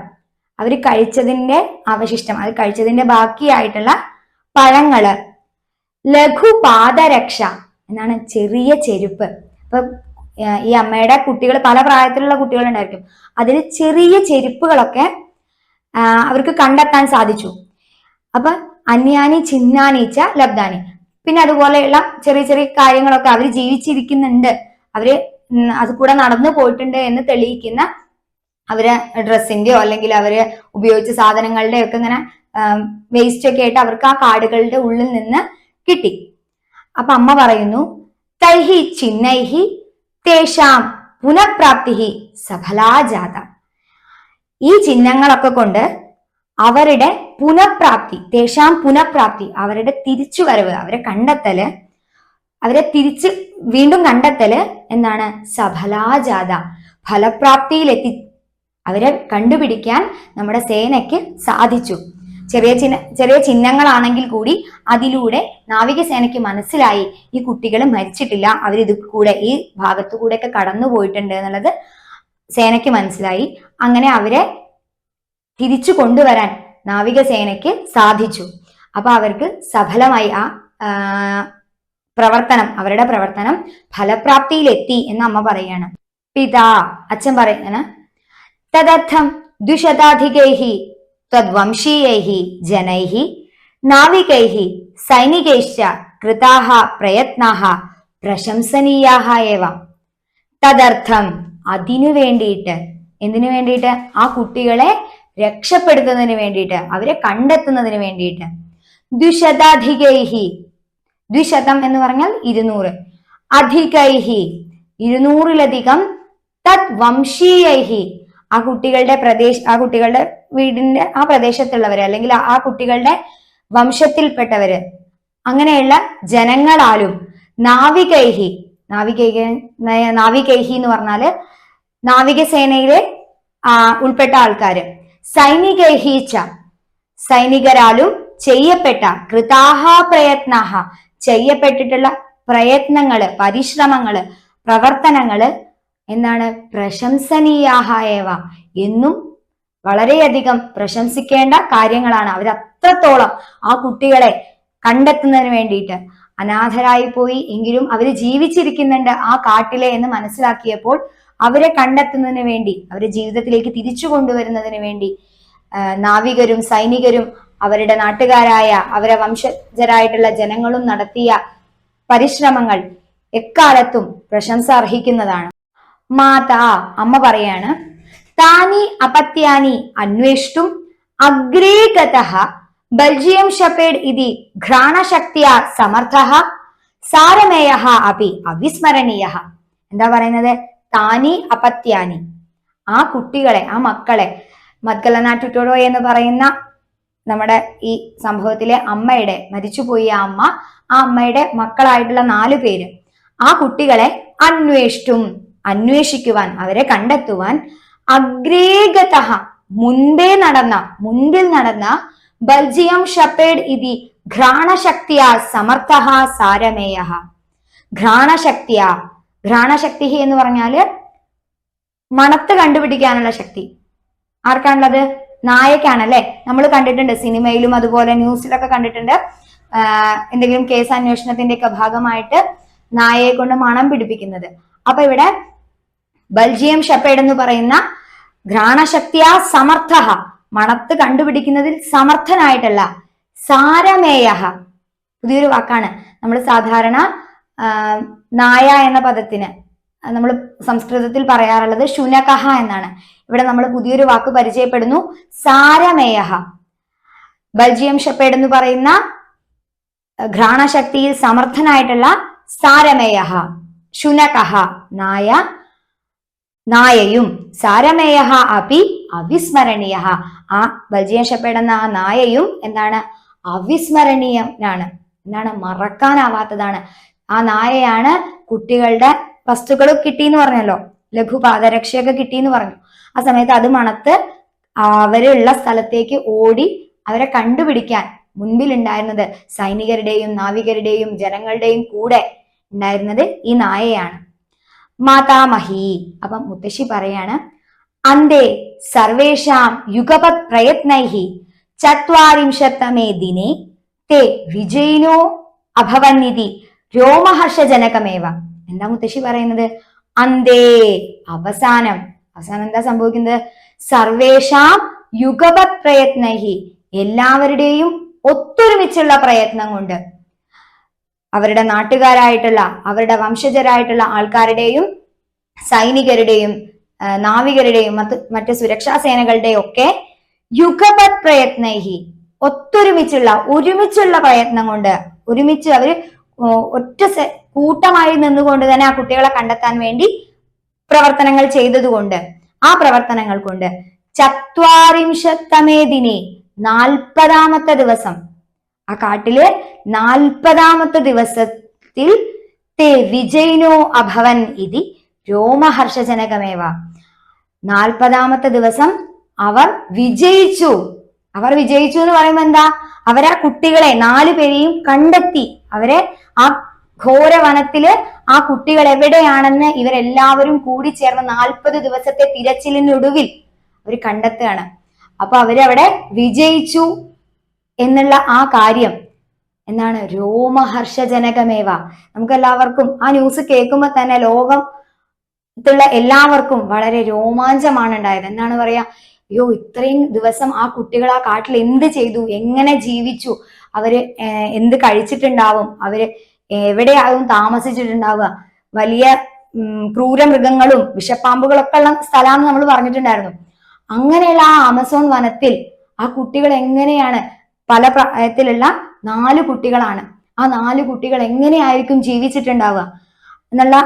അവർ കഴിച്ചതിന്റെ അവശിഷ്ടം, അത് കഴിച്ചതിന്റെ ബാക്കിയായിട്ടുള്ള പഴങ്ങള്, ലഘുപാദരക്ഷ, എന്നാണ്? ചെറിയ ചെരുപ്പ്. അപ്പൊ ഈ അമ്മയുടെ കുട്ടികൾ പല പ്രായത്തിലുള്ള കുട്ടികൾ ഉണ്ടായിരിക്കും, അതിൽ ചെറിയ ചെരുപ്പുകളൊക്കെ അവർക്ക് കണ്ടെത്താൻ സാധിച്ചു. അപ്പൊ അന്യാനി ചിന്നാനീച്ച ലബ്ധാനി, പിന്നെ അതുപോലെയുള്ള ചെറിയ ചെറിയ കാര്യങ്ങളൊക്കെ അവർ ജീവിച്ചിരിക്കുന്നുണ്ട്, അവര് അത് കൂടെ നടന്നു പോയിട്ടുണ്ട് എന്ന് തെളിയിക്കുന്ന അവര് ഡ്രസ്സിന്റെയോ അല്ലെങ്കിൽ അവര് ഉപയോഗിച്ച സാധനങ്ങളുടെ ഒക്കെ ഇങ്ങനെ വേസ്റ്റ് ഒക്കെ ആയിട്ട് അവർക്ക് ആ കാടുകളുടെ ഉള്ളിൽ നിന്ന് കിട്ടി. അപ്പൊ അമ്മ പറയുന്നു, തൈഹി ചിന്നൈഹി തേഷാം പുനഃപ്രാപ്തി സഫലാജാത, ഈ ചിഹ്നങ്ങളൊക്കെ കൊണ്ട് അവരുടെ പുനഃപ്രാപ്തി, തേഷാം പുനഃപ്രാപ്തി, അവരുടെ തിരിച്ചുവരവ്, അവരെ കണ്ടെത്തല്, അവരെ തിരിച്ച് വീണ്ടും കണ്ടെത്തല് എന്താണ്? സഫലാജാത, ഫലപ്രാപ്തിയിലെത്തി, അവരെ കണ്ടുപിടിക്കാൻ നമ്മുടെ സേനയ്ക്ക് സാധിച്ചു. ചെറിയ ചിഹ്നങ്ങളാണെങ്കിൽ കൂടി അതിലൂടെ നാവികസേനയ്ക്ക് മനസ്സിലായി ഈ കുട്ടികൾ മരിച്ചിട്ടില്ല, അവരിത് കൂടെ ഈ ഭാഗത്തു കൂടെ ഒക്കെ കടന്നു പോയിട്ടുണ്ട് എന്നുള്ളത് സേനയ്ക്ക് മനസ്സിലായി. അങ്ങനെ അവരെ തിരിച്ചു കൊണ്ടുവരാൻ നാവികസേനയ്ക്ക് സാധിച്ചു. അപ്പൊ അവർക്ക് സഫലമായി ആ പ്രവർത്തനം, അവരുടെ പ്രവർത്തനം ഫലപ്രാപ്തിയിലെത്തി എന്ന് അമ്മ പറയാണ്. പിതാ, അച്ഛൻ പറയാണ്, തദർത്ഥം ദ്വിശതാധികൈഹി തദ്വംശീയൈഹി ജനൈഹി നാവികൈഹി സൈനികൈശ്ച കൃതാഹ പ്രയത്നാഹ പ്രശംസനീയാഹ ഏവ. തദർത്ഥം അതിനു വേണ്ടിയിട്ട്, എന്തിനു വേണ്ടിയിട്ട്? ആ കുട്ടികളെ രക്ഷപ്പെടുത്തുന്നതിന് വേണ്ടിയിട്ട്, അവരെ കണ്ടെത്തുന്നതിന് വേണ്ടിയിട്ട്. ദ്വിശതാധികൈഹി, ദ്വിശതം എന്ന് പറഞ്ഞാൽ 200, അധികൈഹി 200-ലധികം, തത് വംശീയൈഹി ആ കുട്ടികളുടെ വീടിന്റെ ആ പ്രദേശത്തുള്ളവര്, അല്ലെങ്കിൽ ആ കുട്ടികളുടെ വംശത്തിൽപ്പെട്ടവര്, അങ്ങനെയുള്ള ജനങ്ങളാലും, നാവികൈഹി നാവികൈഹി എന്ന് പറഞ്ഞാല് നാവികസേനയിലെ ഉൾപ്പെട്ട ആൾക്കാര്, സൈനികൈഹീച്ച സൈനികരാലും ചെയ്യപ്പെട്ട, കൃതാഹ പ്രയത്നാഹ ചെയ്യപ്പെട്ടിട്ടുള്ള പ്രയത്നങ്ങള്, പരിശ്രമങ്ങള്, പ്രവർത്തനങ്ങള് എന്താണ്? പ്രശംസനീയാഹ ഏവ എന്നും വളരെയധികം പ്രശംസിക്കേണ്ട കാര്യങ്ങളാണ്. അവരത്രത്തോളം ആ കുട്ടികളെ കണ്ടെത്തുന്നതിന് വേണ്ടിയിട്ട്, അനാഥരായി പോയി എങ്കിലും അവര് ജീവിച്ചിരിക്കുന്നുണ്ട് ആ കാട്ടിലെ എന്ന് മനസ്സിലാക്കിയപ്പോൾ അവരെ കണ്ടെത്തുന്നതിന് വേണ്ടി, അവരെ ജീവിതത്തിലേക്ക് തിരിച്ചു കൊണ്ടുവരുന്നതിന് വേണ്ടി നാവികരും സൈനികരും അവരുടെ നാട്ടുകാരായ അവരെ വംശജരായിട്ടുള്ള ജനങ്ങളും നടത്തിയ പരിശ്രമങ്ങൾ എക്കാലത്തും പ്രശംസ അർഹിക്കുന്നതാണ്. മാതാ അമ്മ പറയാണ്, താനി അപത്യാനി അന്വേഷ്ടും അഗ്രേ ഗതഃ ബൽജിയം ഷെപ്പേർഡ് ഇതി ഘ്രാണശക്തിയാ സമർത്ഥഃ സാരമേയഃ അപി അവിസ്മരണീയഃ. എന്താ പറയുന്നത്? താനി അപത്യാനി, ആ കുട്ടികളെ, ആ മക്കളെ, മദ്ഗലനാട്ടുടോ എന്ന് പറയുന്ന നമ്മുടെ ഈ സംഭവത്തിലെ അമ്മയുടെ, മരിച്ചുപോയി ആ അമ്മയുടെ മക്കളായിട്ടുള്ള 4 പേര്, ആ കുട്ടികളെ അന്വേഷ്ടും അന്വേഷിക്കുവാൻ, അവരെ കണ്ടെത്തുവാൻ, അഗ്രേഗതഃ മുൻപിൽ നടന്ന ബൽജിയം ഷെപ്പേർഡ് ഇതി ഘ്രാണശക്തിയ സമർത്ഥഃ സാരമേയഃ. ഘ്രാണശക്തി എന്ന് പറഞ്ഞാല് മണത്ത് കണ്ടുപിടിക്കാനുള്ള ശക്തി. ആർക്കാണുള്ളത്? നായക്കാണല്ലേ. നമ്മൾ കണ്ടിട്ടുണ്ട് സിനിമയിലും അതുപോലെ ന്യൂസിലൊക്കെ കണ്ടിട്ടുണ്ട്. എന്തെങ്കിലും കേസ് അന്വേഷണത്തിന്റെ ഒക്കെ ഭാഗമായിട്ട് നായയെ കൊണ്ട് മണം പിടിപ്പിക്കുന്നത്. അപ്പൊ ഇവിടെ ബൽജിയം ഷെപ്പേർഡ് എന്ന് പറയുന്ന ഘ്രാണശക്തിയാ സമർത്ഥ, മണത്ത് കണ്ടുപിടിക്കുന്നതിൽ സമർത്ഥനായിട്ടുള്ള, സാരമേയഃ പുതിയൊരു വാക്കാണ്. നമ്മൾ സാധാരണ നായ എന്ന പദത്തിന് നമ്മൾ സംസ്കൃതത്തിൽ പറയാറുള്ളത് ശുനകഃ എന്നാണ്. ഇവിടെ നമ്മൾ പുതിയൊരു വാക്ക് പരിചയപ്പെടുന്നു, സാരമേയഃ. ബൽജിയം ഷെപ്പേർഡ് എന്ന് പറയുന്ന ഘ്രാണശക്തിയിൽ സമർത്ഥനായിട്ടുള്ള സാരമേയഃ, ശുനകഃ നായയും, സാരമേയഃ അപി അവിസ്മരണീയഃ ആ ബൽജിയം ഷെപ്പേർഡ് എന്ന ആ നായയും എന്താണ്? അവിസ്മരണീയനാണ്. എന്താണ്? മറക്കാനാവാത്തതാണ്. ആ നായയാണ് കുട്ടികളുടെ വസ്തുക്കൾ കിട്ടിയെന്ന് പറഞ്ഞല്ലോ, ലഘുപാദരക്ഷയൊക്കെ കിട്ടിയെന്ന് പറഞ്ഞു. ആ സമയത്ത് അത് മണത്ത് അവരുള്ള സ്ഥലത്തേക്ക് ഓടി അവരെ കണ്ടുപിടിക്കാൻ മുൻപിൽ ഉണ്ടായിരുന്നത് സൈനികരുടെയും നാവികരുടെയും ജനങ്ങളുടെയും കൂടെ ഉണ്ടായിരുന്നത് ഈ നായയാണ്. മാതാമഹി, അപ്പം മുത്തശ്ശി പറയാണ്, അന്തേ സർവേഷാം യുഗപത് പ്രയത്നൈഹി 40തമേ ദിനേ തേ വിജയിനോ അഭവന്നിധി രോമഹർഷജനകമേവ. എന്താ മുത്തശ്ശി പറയുന്നത്? അന്തേ അവസാനം എന്താ സംഭവിക്കുന്നത്? സർവേഷാം യുഗപത് പ്രയത്നൈഹി എല്ലാവരുടെയും ഒത്തൊരുമിച്ചുള്ള പ്രയത്നം കൊണ്ട്, അവരുടെ നാട്ടുകാരായിട്ടുള്ള അവരുടെ വംശജരായിട്ടുള്ള ആൾക്കാരുടെയും സൈനികരുടെയും നാവികരുടെയും മറ്റ് സുരക്ഷാ സേനകളുടെയും ഒക്കെ യുഗപത് പ്രയത്നൈഹി ഒരുമിച്ചുള്ള പ്രയത്നം കൊണ്ട്, ഒരുമിച്ച് അവര് ഒറ്റ കൂട്ടമായി നിന്നുകൊണ്ട് തന്നെ ആ കുട്ടികളെ കണ്ടെത്താൻ വേണ്ടി പ്രവർത്തനങ്ങൾ ചെയ്തതുകൊണ്ട്, ആ പ്രവർത്തനങ്ങൾ കൊണ്ട് 40തമേ ദിനേ 40ാമത്തെ ദിവസം, ആ കാട്ടില് 40ാമത്തെ ദിവസത്തിൽ തേ വിജയിനോ അഭവൻ ഇതി രോമഹർഷജനകമേവ 40ാമത്തെ ദിവസം അവർ വിജയിച്ചു എന്ന് പറയുമ്പോ എന്താ? അവരാ കുട്ടികളെ 4 പേരെയും കണ്ടെത്തി. അവരെ ആ ഘോര വനത്തില് ആ കുട്ടികൾ എവിടെയാണെന്ന് ഇവരെല്ലാവരും കൂടി ചേർന്ന് 40 ദിവസത്തെ തിരച്ചിലിനൊടുവിൽ അവർ കണ്ടെത്തുകയാണ്. അപ്പൊ അവരവിടെ വിജയിച്ചു എന്നുള്ള ആ കാര്യം എന്താണ്? രോമഹർഷജനകമേവ. നമുക്ക് എല്ലാവർക്കും ആ ന്യൂസ് കേൾക്കുമ്പോൾ തന്നെ ലോകത്തുള്ള എല്ലാവർക്കും വളരെ രോമാഞ്ചമാണ് ഉണ്ടായത്. എന്താണ് പറയാ? അയ്യോ, ഇത്രയും ദിവസം ആ കുട്ടികൾ ആ കാട്ടിൽ എന്ത് ചെയ്തു, എങ്ങനെ ജീവിച്ചു, അവര് എന്ത് കഴിച്ചിട്ടുണ്ടാവും, അവര് എവിടെയാവും താമസിച്ചിട്ടുണ്ടാവുക, വലിയ ക്രൂരമൃഗങ്ങളും വിഷപ്പാമ്പുകളൊക്കെ ഉള്ള സ്ഥലമാണെന്ന് നമ്മൾ പറഞ്ഞിട്ടുണ്ടായിരുന്നു. അങ്ങനെയുള്ള ആ ആമസോൺ വനത്തിൽ ആ കുട്ടികൾ എങ്ങനെയാണ്, പല പ്രായത്തിലുള്ള 4 കുട്ടികളാണ്, ആ 4 കുട്ടികൾ എങ്ങനെയായിരിക്കും ജീവിച്ചിട്ടുണ്ടാവുക എന്നുള്ള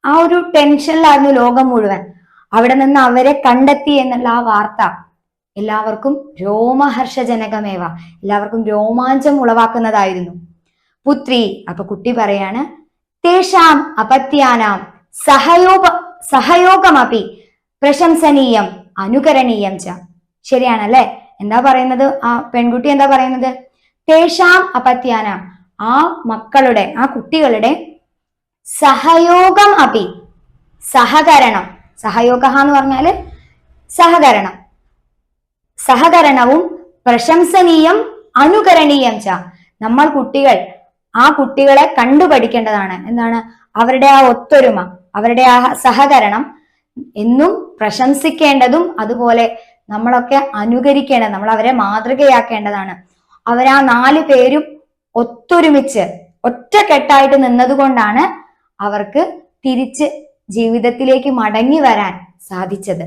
ആ ഒരു ടെൻഷനിലായിരുന്നു ലോകം മുഴുവൻ. അവിടെ നിന്ന് അവരെ കണ്ടെത്തി എന്നുള്ള ആ വാർത്ത എല്ലാവർക്കും രോമഹർഷജനകമേവ, എല്ലാവർക്കും രോമാഞ്ചം ഉളവാക്കുന്നതായിരുന്നു. പുത്രി, അപ്പൊ കുട്ടി പറയാണ്, തേഷാം അപത്യാനാം സഹയോഗമപി പ്രശംസനീയം അനുകരണീയം ച. ശരിയാണല്ലേ? എന്താ പറയുന്നത് ആ പെൺകുട്ടി? എന്താ പറയുന്നത്? തേഷാം അപത്യാനാം, ആ മക്കളുടെ, ആ കുട്ടികളുടെ സഹയോഗം അപി, സഹകരണം, സഹയോഗ എന്ന് പറഞ്ഞാല് സഹകരണം, സഹകരണവും പ്രശംസനീയം അനുകരണീയം ച. നമ്മൾ കുട്ടികൾ, ആ കുട്ടികളെ കണ്ടുപഠിക്കേണ്ടതാണ്. എന്താണ്? അവരുടെ ആ ഒത്തൊരുമ, അവരുടെ ആ സഹകരണം എന്നും പ്രശംസിക്കേണ്ടതും അതുപോലെ നമ്മളൊക്കെ അനുകരിക്കേണ്ടത്, നമ്മൾ അവരെ മാതൃകയാക്കേണ്ടതാണ്. അവരാ 4 പേരും ഒത്തൊരുമിച്ച് ഒറ്റക്കെട്ടായിട്ട് നിന്നതുകൊണ്ടാണ് അവർക്ക് തിരിച്ച് ജീവിതത്തിലേക്ക് മടങ്ങി വരാൻ സാധിച്ചത്.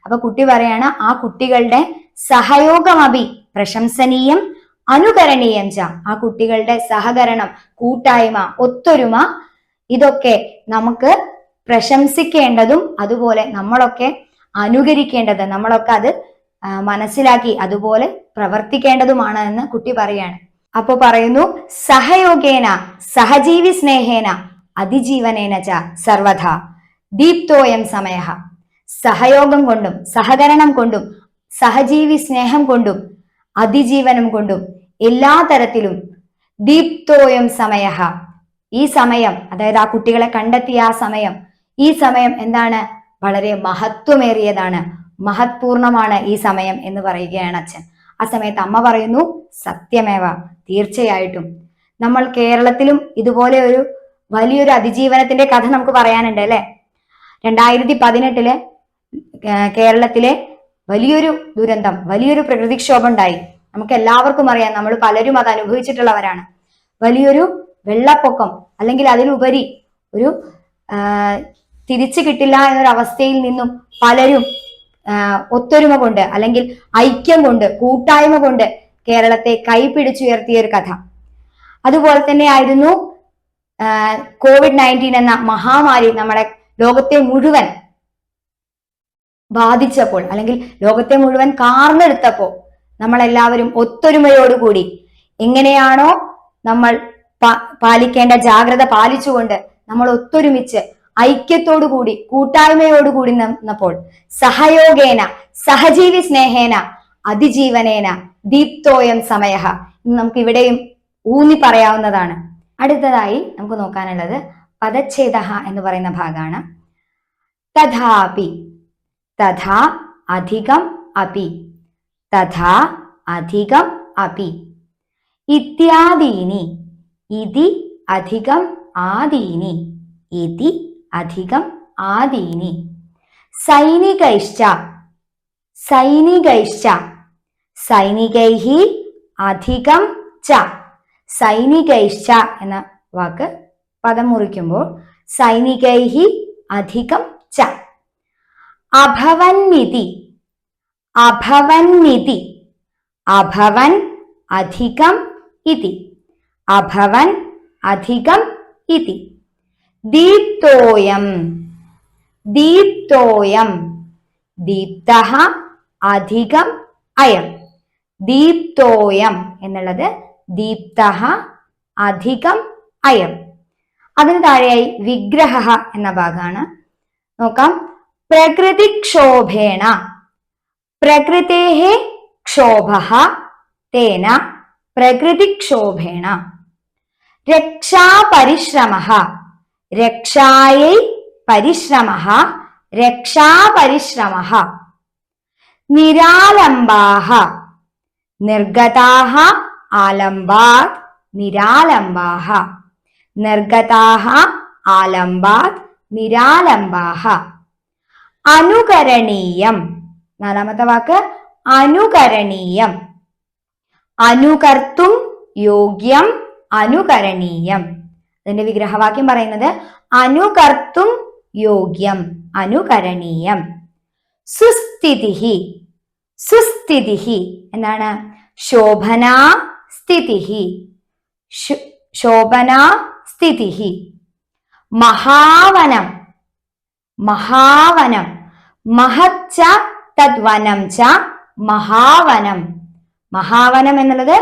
അപ്പൊ കുട്ടി പറയാണ്, ആ കുട്ടികളുടെ സഹയോഗമപി പ്രശംസനീയം അനുകരണീയം ച. ആ കുട്ടികളുടെ സഹകരണം, കൂട്ടായ്മ, ഒത്തൊരുമ, ഇതൊക്കെ നമുക്ക് പ്രശംസിക്കേണ്ടതും അതുപോലെ നമ്മളൊക്കെ അനുകരിക്കേണ്ടത്, നമ്മളൊക്കെ അത് മനസ്സിലാക്കി അതുപോലെ പ്രവർത്തിക്കേണ്ടതുമാണ് എന്ന് കുട്ടി പറയാണ്. അപ്പൊ പറയുന്നു, സഹയോഗേന സഹജീവി സ്നേഹേന അതിജീവനേന ച സർവഥ ദീപ്തോയം സമയഃ. സഹയോഗം കൊണ്ടും സഹകരണം കൊണ്ടും സഹജീവി സ്നേഹം കൊണ്ടും അതിജീവനം കൊണ്ടും എല്ലാ തരത്തിലും ദീപ്തോയം സമയഃ, ഈ സമയം, അതായത് ആ കുട്ടികളെ കണ്ടെത്തിയ ആ സമയം, ഈ സമയം എന്താണ്? വളരെ മഹത്വമേറിയതാണ്, മഹത്പൂർണമാണ് ഈ സമയം എന്ന് പറയുകയാണ് അച്ഛൻ. ആ സമയത്ത് അമ്മ പറയുന്നു, സത്യമേവ, തീർച്ചയായിട്ടും നമ്മൾ കേരളത്തിലും ഇതുപോലെ ഒരു വലിയൊരു അതിജീവനത്തിന്റെ കഥ നമുക്ക് പറയാനുണ്ട് അല്ലെ? 2018 കേരളത്തിലെ വലിയൊരു ദുരന്തം, വലിയൊരു പ്രകൃതിക്ഷോഭം ഉണ്ടായി. നമുക്ക് എല്ലാവർക്കും അറിയാം, നമ്മൾ പലരും അത് അനുഭവിച്ചിട്ടുള്ളവരാണ്. വലിയൊരു വെള്ളപ്പൊക്കം, അല്ലെങ്കിൽ അതിലുപരി ഒരു തിരിച്ചു കിട്ടില്ല എന്നൊരവസ്ഥയിൽ നിന്നും പലരും ഒത്തൊരുമ കൊണ്ട് അല്ലെങ്കിൽ ഐക്യം കൊണ്ട് കൂട്ടായ്മ കൊണ്ട് കേരളത്തെ കൈപിടിച്ചുയർത്തിയ ഒരു കഥ. അതുപോലെ തന്നെ ആയിരുന്നു COVID-19 എന്ന മഹാമാരി നമ്മുടെ ലോകത്തെ മുഴുവൻ ബാധിച്ചപ്പോൾ, അല്ലെങ്കിൽ ലോകത്തെ മുഴുവൻ കാർന്നെടുത്തപ്പോൾ നമ്മളെല്ലാവരും ഒത്തൊരുമയോടുകൂടി എങ്ങനെയാണോ നമ്മൾ പാലിക്കേണ്ട ജാഗ്രത പാലിച്ചുകൊണ്ട് നമ്മൾ ഒത്തൊരുമിച്ച് ഐക്യത്തോടുകൂടി കൂട്ടായ്മയോടുകൂടി നിന്നപ്പോൾ സഹയോഗേന സഹജീവി സ്നേഹേന അതിജീവനേന ദീപ്തോയം സമയഃ എന്ന് നമുക്ക് ഇവിടെയും ഊന്നി പറയാവുന്നതാണ്. അടുത്തതായി നമുക്ക് നോക്കാനുള്ളത് പദച്ഛേദഃ എന്ന് പറയുന്ന ഭാഗമാണ്. തഥാപി, തഥാ അധികം അപി, തഥാ അധികം അപി, ഇത്യാദീനി, ഇതി അധികം ആദീനി, ഇതി അധികം ആദീനി, സൈനികൈശ്ച, സൈനികൈശ്ച, സൈനികൈഃ അധികം ച. സൈനികൈശ്ച എന്ന വാക്ക് പദം മുറിക്കുമ്പോൾ സൈനികൈഃ അധികം ച. അഭവന്നിതി, അഭവന്നിതി, അഭവൻ അധികം ഇതി, അഭവൻ അധികം ഇതി, ദീപ്തോയം, ദീപ്തോയം, ദീപ്തഃ അധികം അയം. ദീപ്തോയം എന്നുള്ളത് ദീപ്തഃ അധികം അയം. അതിന് താഴെയായി വിഗ്രഹഃ എന്ന ഭാഗമാണ്. നോക്കാം. പ്രകൃതിക്ഷോഭേണ, പ്രകൃതേഃ ക്ഷോഭഃ തേന പ്രകൃതിക്ഷോഭേണ, രക്ഷാപരിശ്രമഃ, രക്ഷായൈ പരിശ്രമഃ, രക്ഷാപരിശ്രമഃ, നിരാലംബാഃ, നിർഗതാഃ ആലംബാത് നിരാലംബാഃ, നിർഗതാഃ ആലംബാത് നിരാലംബാഃ, അനുകരണീയം. 4ാമത്തെ വാക്ക് അനുകരണീയം, അനുകർത്തും യോഗ്യം അനുകരണീയം. അതിന്റെ വിഗ്രഹവാക്യം പറയുന്നത് അനുകർത്തും യോഗ്യം അനുകരണീയം. സുസ്ഥിതിഹി. സുസ്ഥിതിഹി എന്താണ്? ശോഭനാ സ്ഥിതിഹി. ശോഭനാ സ്ഥിതിഹി. മഹാവനം. മഹാവനം. മഹച്ച തദ്വനം ച മഹാവനം. മഹാവനം എന്നുള്ളത്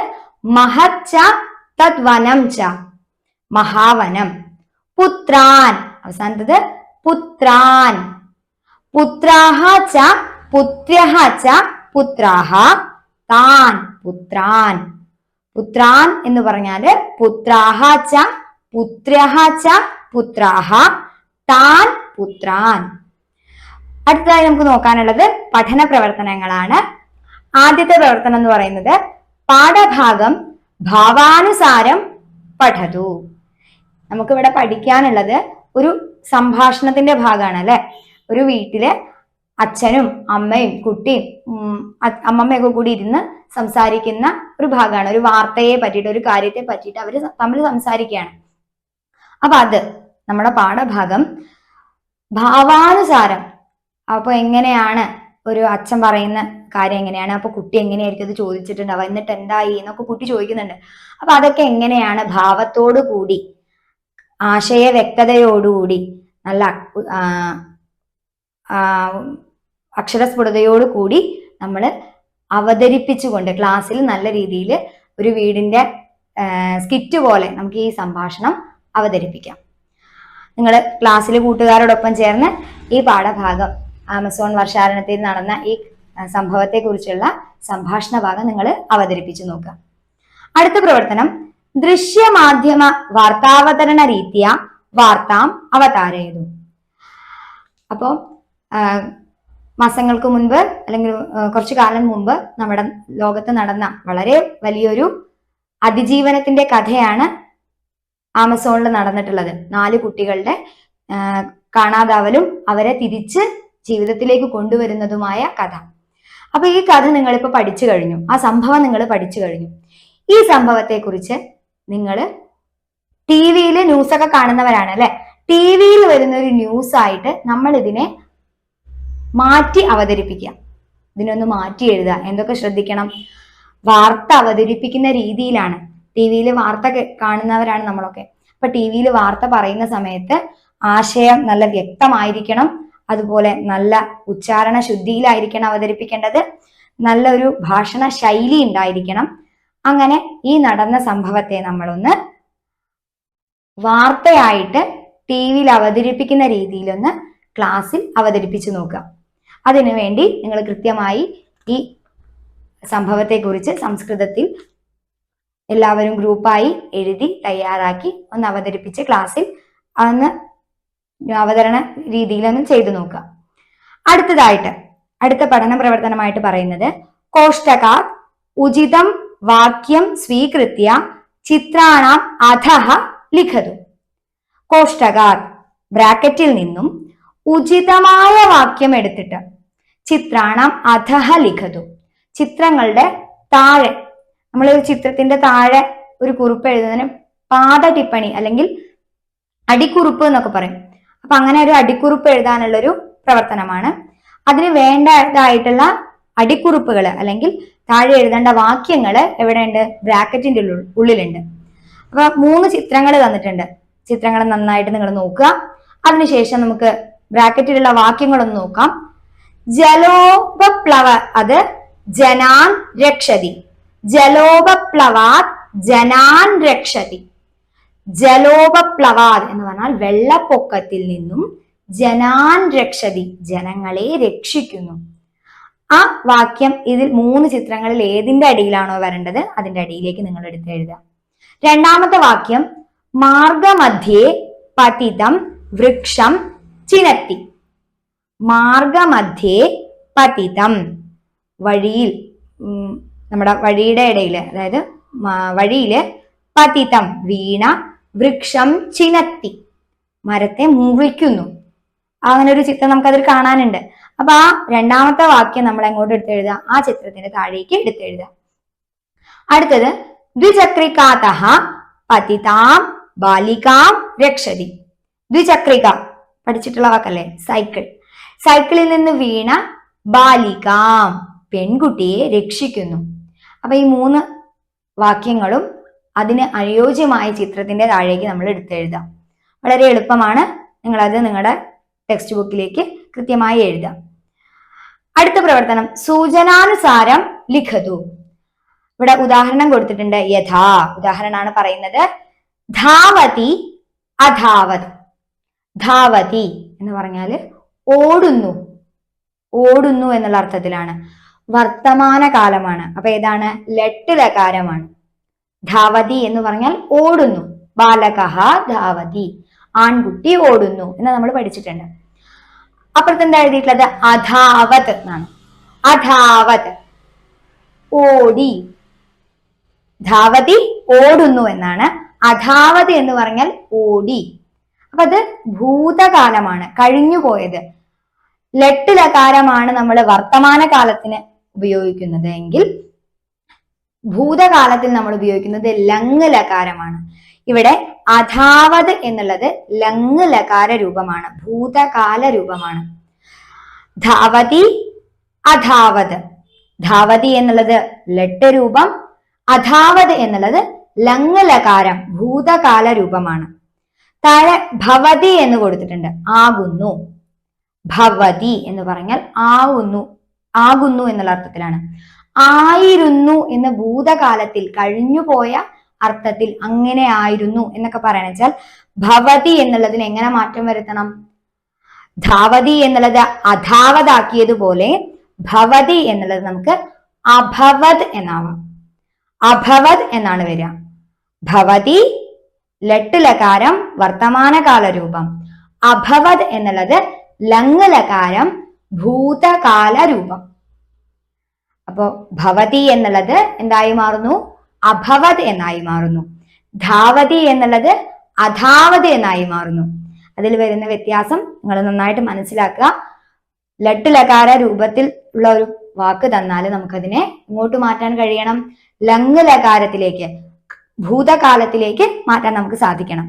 മഹച്ച തദ്വനം ച മഹാവനം. പുത്രാൻ. അവസാനത്തത് പുത്രാൻ. പുത്രാഹ ച പുത്രഃ ച പുത്രാഹ താൻ. പുത്രാൻ. പുത്രാൻ എന്ന് പറഞ്ഞാല് പുത്രാഹ ച പുത്രഃ ച പുത്രാഹ താൻ പുത്രാൻ. അടുത്തതായി നമുക്ക് നോക്കാനുള്ളത് പഠന പ്രവർത്തനങ്ങളാണ്. ആദ്യത്തെ പ്രവർത്തനം എന്ന് പറയുന്നത് പാഠഭാഗം ഭാവാനുസാരം പഠതു. നമുക്കിവിടെ പഠിക്കാനുള്ളത് ഒരു സംഭാഷണത്തിന്റെ ഭാഗമാണ് അല്ലെ. ഒരു വീട്ടില് അച്ഛനും അമ്മയും കുട്ടിയും അമ്മമ്മയൊക്കെ കൂടി ഇരുന്ന് സംസാരിക്കുന്ന ഒരു ഭാഗമാണ്. ഒരു വാർത്തയെ പറ്റിയിട്ട്, ഒരു കാര്യത്തെ പറ്റിയിട്ട് അവര് തമ്മിൽ സംസാരിക്കുകയാണ്. അപ്പൊ അത് നമ്മുടെ പാഠഭാഗം ഭാവാനുസാരം. അപ്പൊ എങ്ങനെയാണ് ഒരു അച്ഛൻ പറയുന്ന കാര്യം എങ്ങനെയാണ്, അപ്പൊ കുട്ടി എങ്ങനെയായിരിക്കും അത് ചോദിച്ചിട്ടുണ്ടാവുക, എന്നിട്ട് എന്തായി എന്നൊക്കെ കുട്ടി ചോദിക്കുന്നുണ്ട്. അപ്പൊ അതൊക്കെ എങ്ങനെയാണ് ഭാവത്തോടു കൂടി, ആശയ വ്യക്തതയോടുകൂടി, നല്ല അക്ഷരസ്ഫുടതയോടു കൂടി നമ്മൾ അവതരിപ്പിച്ചുകൊണ്ട് ക്ലാസ്സിൽ നല്ല രീതിയിൽ ഒരു വീടിന്റെ സ്കിറ്റ് പോലെ നമുക്ക് ഈ സംഭാഷണം അവതരിപ്പിക്കാം. നിങ്ങൾ ക്ലാസ്സിൽ കൂട്ടുകാരോടൊപ്പം ചേർന്ന് ഈ പാഠഭാഗം, ആമസോൺ വർഷാരണത്തിൽ നടന്ന ഈ സംഭവത്തെ കുറിച്ചുള്ള സംഭാഷണ ഭാഗം നിങ്ങൾ അവതരിപ്പിച്ചു നോക്കുക. അടുത്ത പ്രവർത്തനം ദൃശ്യമാധ്യമ വാർത്താവതരണ രീതിയ വാർത്താം അവതാരയതു. അപ്പോൾ മാസങ്ങൾക്ക് മുൻപ് അല്ലെങ്കിൽ കുറച്ചു കാലം മുമ്പ് നമ്മുടെ ലോകത്ത് നടന്ന വളരെ വലിയൊരു അതിജീവനത്തിന്റെ കഥയാണ് ആമസോണിൽ നടന്നിട്ടുള്ളത്. 4 കുട്ടികളുടെ കാണാതാവലും അവരെ തിരിച്ച് ജീവിതത്തിലേക്ക് കൊണ്ടുവരുന്നതുമായ കഥ. അപ്പൊ ഈ കഥ നിങ്ങളിപ്പോ പഠിച്ചു കഴിഞ്ഞു, ആ സംഭവം നിങ്ങൾ പഠിച്ചു കഴിഞ്ഞു. ഈ സംഭവത്തെ കുറിച്ച് നിങ്ങൾ TV-യിൽ ന്യൂസൊക്കെ കാണുന്നവരാണ് അല്ലെ. TV-യിൽ വരുന്ന ഒരു ന്യൂസ് ആയിട്ട് നമ്മൾ ഇതിനെ മാറ്റി അവതരിപ്പിക്കുക. ഇതിനൊന്ന് മാറ്റി എഴുതുക. എന്തൊക്കെ ശ്രദ്ധിക്കണം? വാർത്ത അവതരിപ്പിക്കുന്ന രീതിയിലാണ്. TV-യിൽ വാർത്ത കാണുന്നവരാണ് നമ്മളൊക്കെ. അപ്പൊ TV-യിൽ വാർത്ത പറയുന്ന സമയത്ത് ആശയം നല്ല വ്യക്തമായിരിക്കണം. അതുപോലെ നല്ല ഉച്ചാരണ ശുദ്ധിയിലായിരിക്കണം അവതരിപ്പിക്കേണ്ടത്. നല്ലൊരു ഭാഷണ ശൈലി ഉണ്ടായിരിക്കണം. അങ്ങനെ ഈ നടന്ന സംഭവത്തെ നമ്മളൊന്ന് വാർത്തയായിട്ട് TV-യിൽ അവതരിപ്പിക്കുന്ന രീതിയിലൊന്ന് ക്ലാസ്സിൽ അവതരിപ്പിച്ചു നോക്കുക. അതിനുവേണ്ടി നിങ്ങൾ കൃത്യമായി ഈ സംഭവത്തെക്കുറിച്ച് സംസ്കൃതത്തിൽ എല്ലാവരും ഗ്രൂപ്പായി എഴുതി തയ്യാറാക്കി ഒന്ന് അവതരിപ്പിച്ച് ക്ലാസ്സിൽ അന്ന് അവതരണ രീതിയിലൊന്ന് ചെയ്തു നോക്കുക. അടുത്തതായിട്ട് അടുത്ത പഠന പ്രവർത്തനമായിട്ട് പറയുന്നത് കോഷ്ടകാത് ഉചിതം വാക്യം സ്വീകൃത്യ ചിത്രാണാം അധഃ ലിഖതു. കോഷ്ടകാത് ബ്രാക്കറ്റിൽ നിന്നും ഉചിതമായ വാക്യം എടുത്തിട്ട് ചിത്രാണാം അധഃ ലിഖതു. ചിത്രങ്ങളുടെ താഴെ, നമ്മൾ ഒരു ചിത്രത്തിന്റെ താഴെ ഒരു കുറിപ്പ് എഴുതുന്നതിന് പാദ ടിപ്പണി അല്ലെങ്കിൽ അടിക്കുറിപ്പ് എന്നൊക്കെ പറയും. അപ്പൊ അങ്ങനെ ഒരു അടിക്കുറിപ്പ് എഴുതാനുള്ളൊരു പ്രവർത്തനമാണ്. അതിന് വേണ്ടതായിട്ടുള്ള അടിക്കുറിപ്പുകൾ അല്ലെങ്കിൽ താഴെ എഴുതേണ്ട വാക്യങ്ങൾ എവിടെയുണ്ട്? ബ്രാക്കറ്റിന്റെ ഉള്ളിലുണ്ട്. അപ്പൊ 3 ചിത്രങ്ങൾ തന്നിട്ടുണ്ട്. ചിത്രങ്ങൾ നന്നായിട്ട് നിങ്ങൾ നോക്കുക. അതിനുശേഷം നമുക്ക് ബ്രാക്കറ്റിലുള്ള വാക്യങ്ങളൊന്ന് നോക്കാം. ജലോപപ്ലവ അത് ജനാൻ രക്ഷതി. ജലോപപ്ലവാത് ജനാൻ രക്ഷതി. ജലോപപ്ലവാത് എന്ന് പറഞ്ഞാൽ വെള്ളപ്പൊക്കത്തിൽ നിന്നും ജനാൻ രക്ഷതി ജനങ്ങളെ രക്ഷിക്കുന്നു. ആ വാക്യം ഇതിൽ 3 ചിത്രങ്ങളിൽ ഏതിന്റെ അടിയിലാണോ വരേണ്ടത് അതിന്റെ അടിയിലേക്ക് നിങ്ങൾ എടുത്ത് എഴുതുക. രണ്ടാമത്തെ വാക്യം മാർഗമധ്യേ പതിതം വൃക്ഷം ചിനത്തി. മാർഗമധ്യേ പതിതം, വഴിയിൽ, നമ്മുടെ വഴിയുടെ ഇടയിൽ, അതായത് വഴിയില് പതിതം വീണ, വൃക്ഷം ചിനത്തി മരത്തെ മുറിക്കുന്നു. അങ്ങനെ ഒരു ചിത്രം നമുക്കതിൽ കാണാനുണ്ട്. അപ്പൊ ആ രണ്ടാമത്തെ വാക്യം നമ്മൾ എങ്ങോട്ട് എടുത്തെഴുതുക? ആ ചിത്രത്തിന്റെ താഴേക്ക് എടുത്തെഴുതുക. അടുത്തത് ദ്വിചക്രികാതഃ പതിതാം ബാലികാം രക്ഷതി. ദ്വിചക്രിക പഠിച്ചിട്ടുള്ള വാക്കല്ലേ, സൈക്കിൾ. സൈക്കിളിൽ നിന്ന് വീണ ബാലികാം പെൺകുട്ടിയെ രക്ഷിക്കുന്നു. അപ്പൊ ഈ 3 വാക്യങ്ങളും അതിന് അനുയോജ്യമായ ചിത്രത്തിന്റെ താഴേക്ക് നമ്മൾ എടുത്തെഴുതാം. വളരെ എളുപ്പമാണ്. നിങ്ങളത് നിങ്ങളുടെ ടെക്സ്റ്റ് ബുക്കിലേക്ക് കൃത്യമായി എഴുതാം. അടുത്ത പ്രവർത്തനം സൂചനാനുസാരം ലിഖതു. ഇവിടെ ഉദാഹരണം കൊടുത്തിട്ടുണ്ട്. യഥാ ഉദാഹരണമാണ് പറയുന്നത്. ധാവതി അധാവത്. ധാവതി എന്ന് പറഞ്ഞാല് ഓടുന്നു, ഓടുന്നു എന്നുള്ള അർത്ഥത്തിലാണ്. വർത്തമാന കാലമാണ്. അപ്പൊ ഏതാണ്? ലട്ട് ലകാരമാണ്. ധാവതി എന്ന് പറഞ്ഞാൽ ഓടുന്നു. ബാലകഃ ധാവതി, ആൺകുട്ടി ഓടുന്നു എന്ന് നമ്മൾ പഠിച്ചിട്ടുണ്ട്. അപ്പുറത്ത് എന്താ എഴുതിയിട്ടുള്ളത്? അധാവത് എന്നാണ്. അധാവത് ഓടി. ധാവതി ഓടുന്നു എന്നാണ്. അധാവത് എന്ന് പറഞ്ഞാൽ ഓടി. അപ്പൊ അത് ഭൂതകാലമാണ്, കഴിഞ്ഞു പോയത്. ലട്ട് ലകാരമാണ് നമ്മൾ വർത്തമാന കാലത്തിന് ഉപയോഗിക്കുന്നത് എങ്കിൽ ഭൂതകാലത്തിൽ നമ്മൾ ഉപയോഗിക്കുന്നത് ലങ് ലകാരമാണ്. ഇവിടെ അധാവത് എന്നുള്ളത് ലങ് ലകാര രൂപമാണ്, ഭൂതകാല രൂപമാണ്. ധാവതി അധാവത്. ധാവതി എന്നുള്ളത് ലട്ട് രൂപം, അധാവത് എന്നുള്ളത് ലങ് ലകാരം ഭൂതകാല രൂപമാണ്. താഴെ ഭവതി എന്ന് കൊടുത്തിട്ടുണ്ട്. ആകുന്നു. ഭവതി എന്ന് പറഞ്ഞാൽ ആകുന്നു, ആകുന്നു എന്നുള്ള അർത്ഥത്തിലാണ്. ആയിരുന്നു എന്ന് ഭൂതകാലത്തിൽ കഴിഞ്ഞുപോയ അർത്ഥത്തിൽ അങ്ങനെ ആയിരുന്നു എന്നൊക്കെ പറയണ വെച്ചാൽ ഭവതി എന്നുള്ളതിന് എങ്ങനെ മാറ്റം വരുത്തണം? ധാവതി എന്നുള്ളത് അധാവതാക്കിയതുപോലെ ഭവതി എന്നുള്ളത് നമുക്ക് അഭവത് എന്നാവാം. അഭവത് എന്നാണ് വരിക. ഭവതി ലട്ട് ലകാരം വർത്തമാനകാല രൂപം, അഭവത് എന്നുള്ളത് ലങ് ലകാരം ഭൂതകാല രൂപം. അപ്പോ ഭവതി എന്നുള്ളത് എന്തായി മാറുന്നു? അഭവത് എന്നായി മാറുന്നു. ധാവതി എന്നുള്ളത് അധാവത് എന്നായി മാറുന്നു. അതിൽ വരുന്ന വ്യത്യാസം നിങ്ങൾ നന്നായിട്ട് മനസ്സിലാക്കുക. ലട്ട് ലകാര രൂപത്തിൽ ഉള്ള ഒരു വാക്ക് തന്നാൽ നമുക്കതിനെ ഇങ്ങോട്ട് മാറ്റാൻ കഴിയണം, ലങ് ലകാരത്തിലേക്ക്, ഭൂതകാലത്തിലേക്ക് മാറ്റാൻ നമുക്ക് സാധിക്കണം.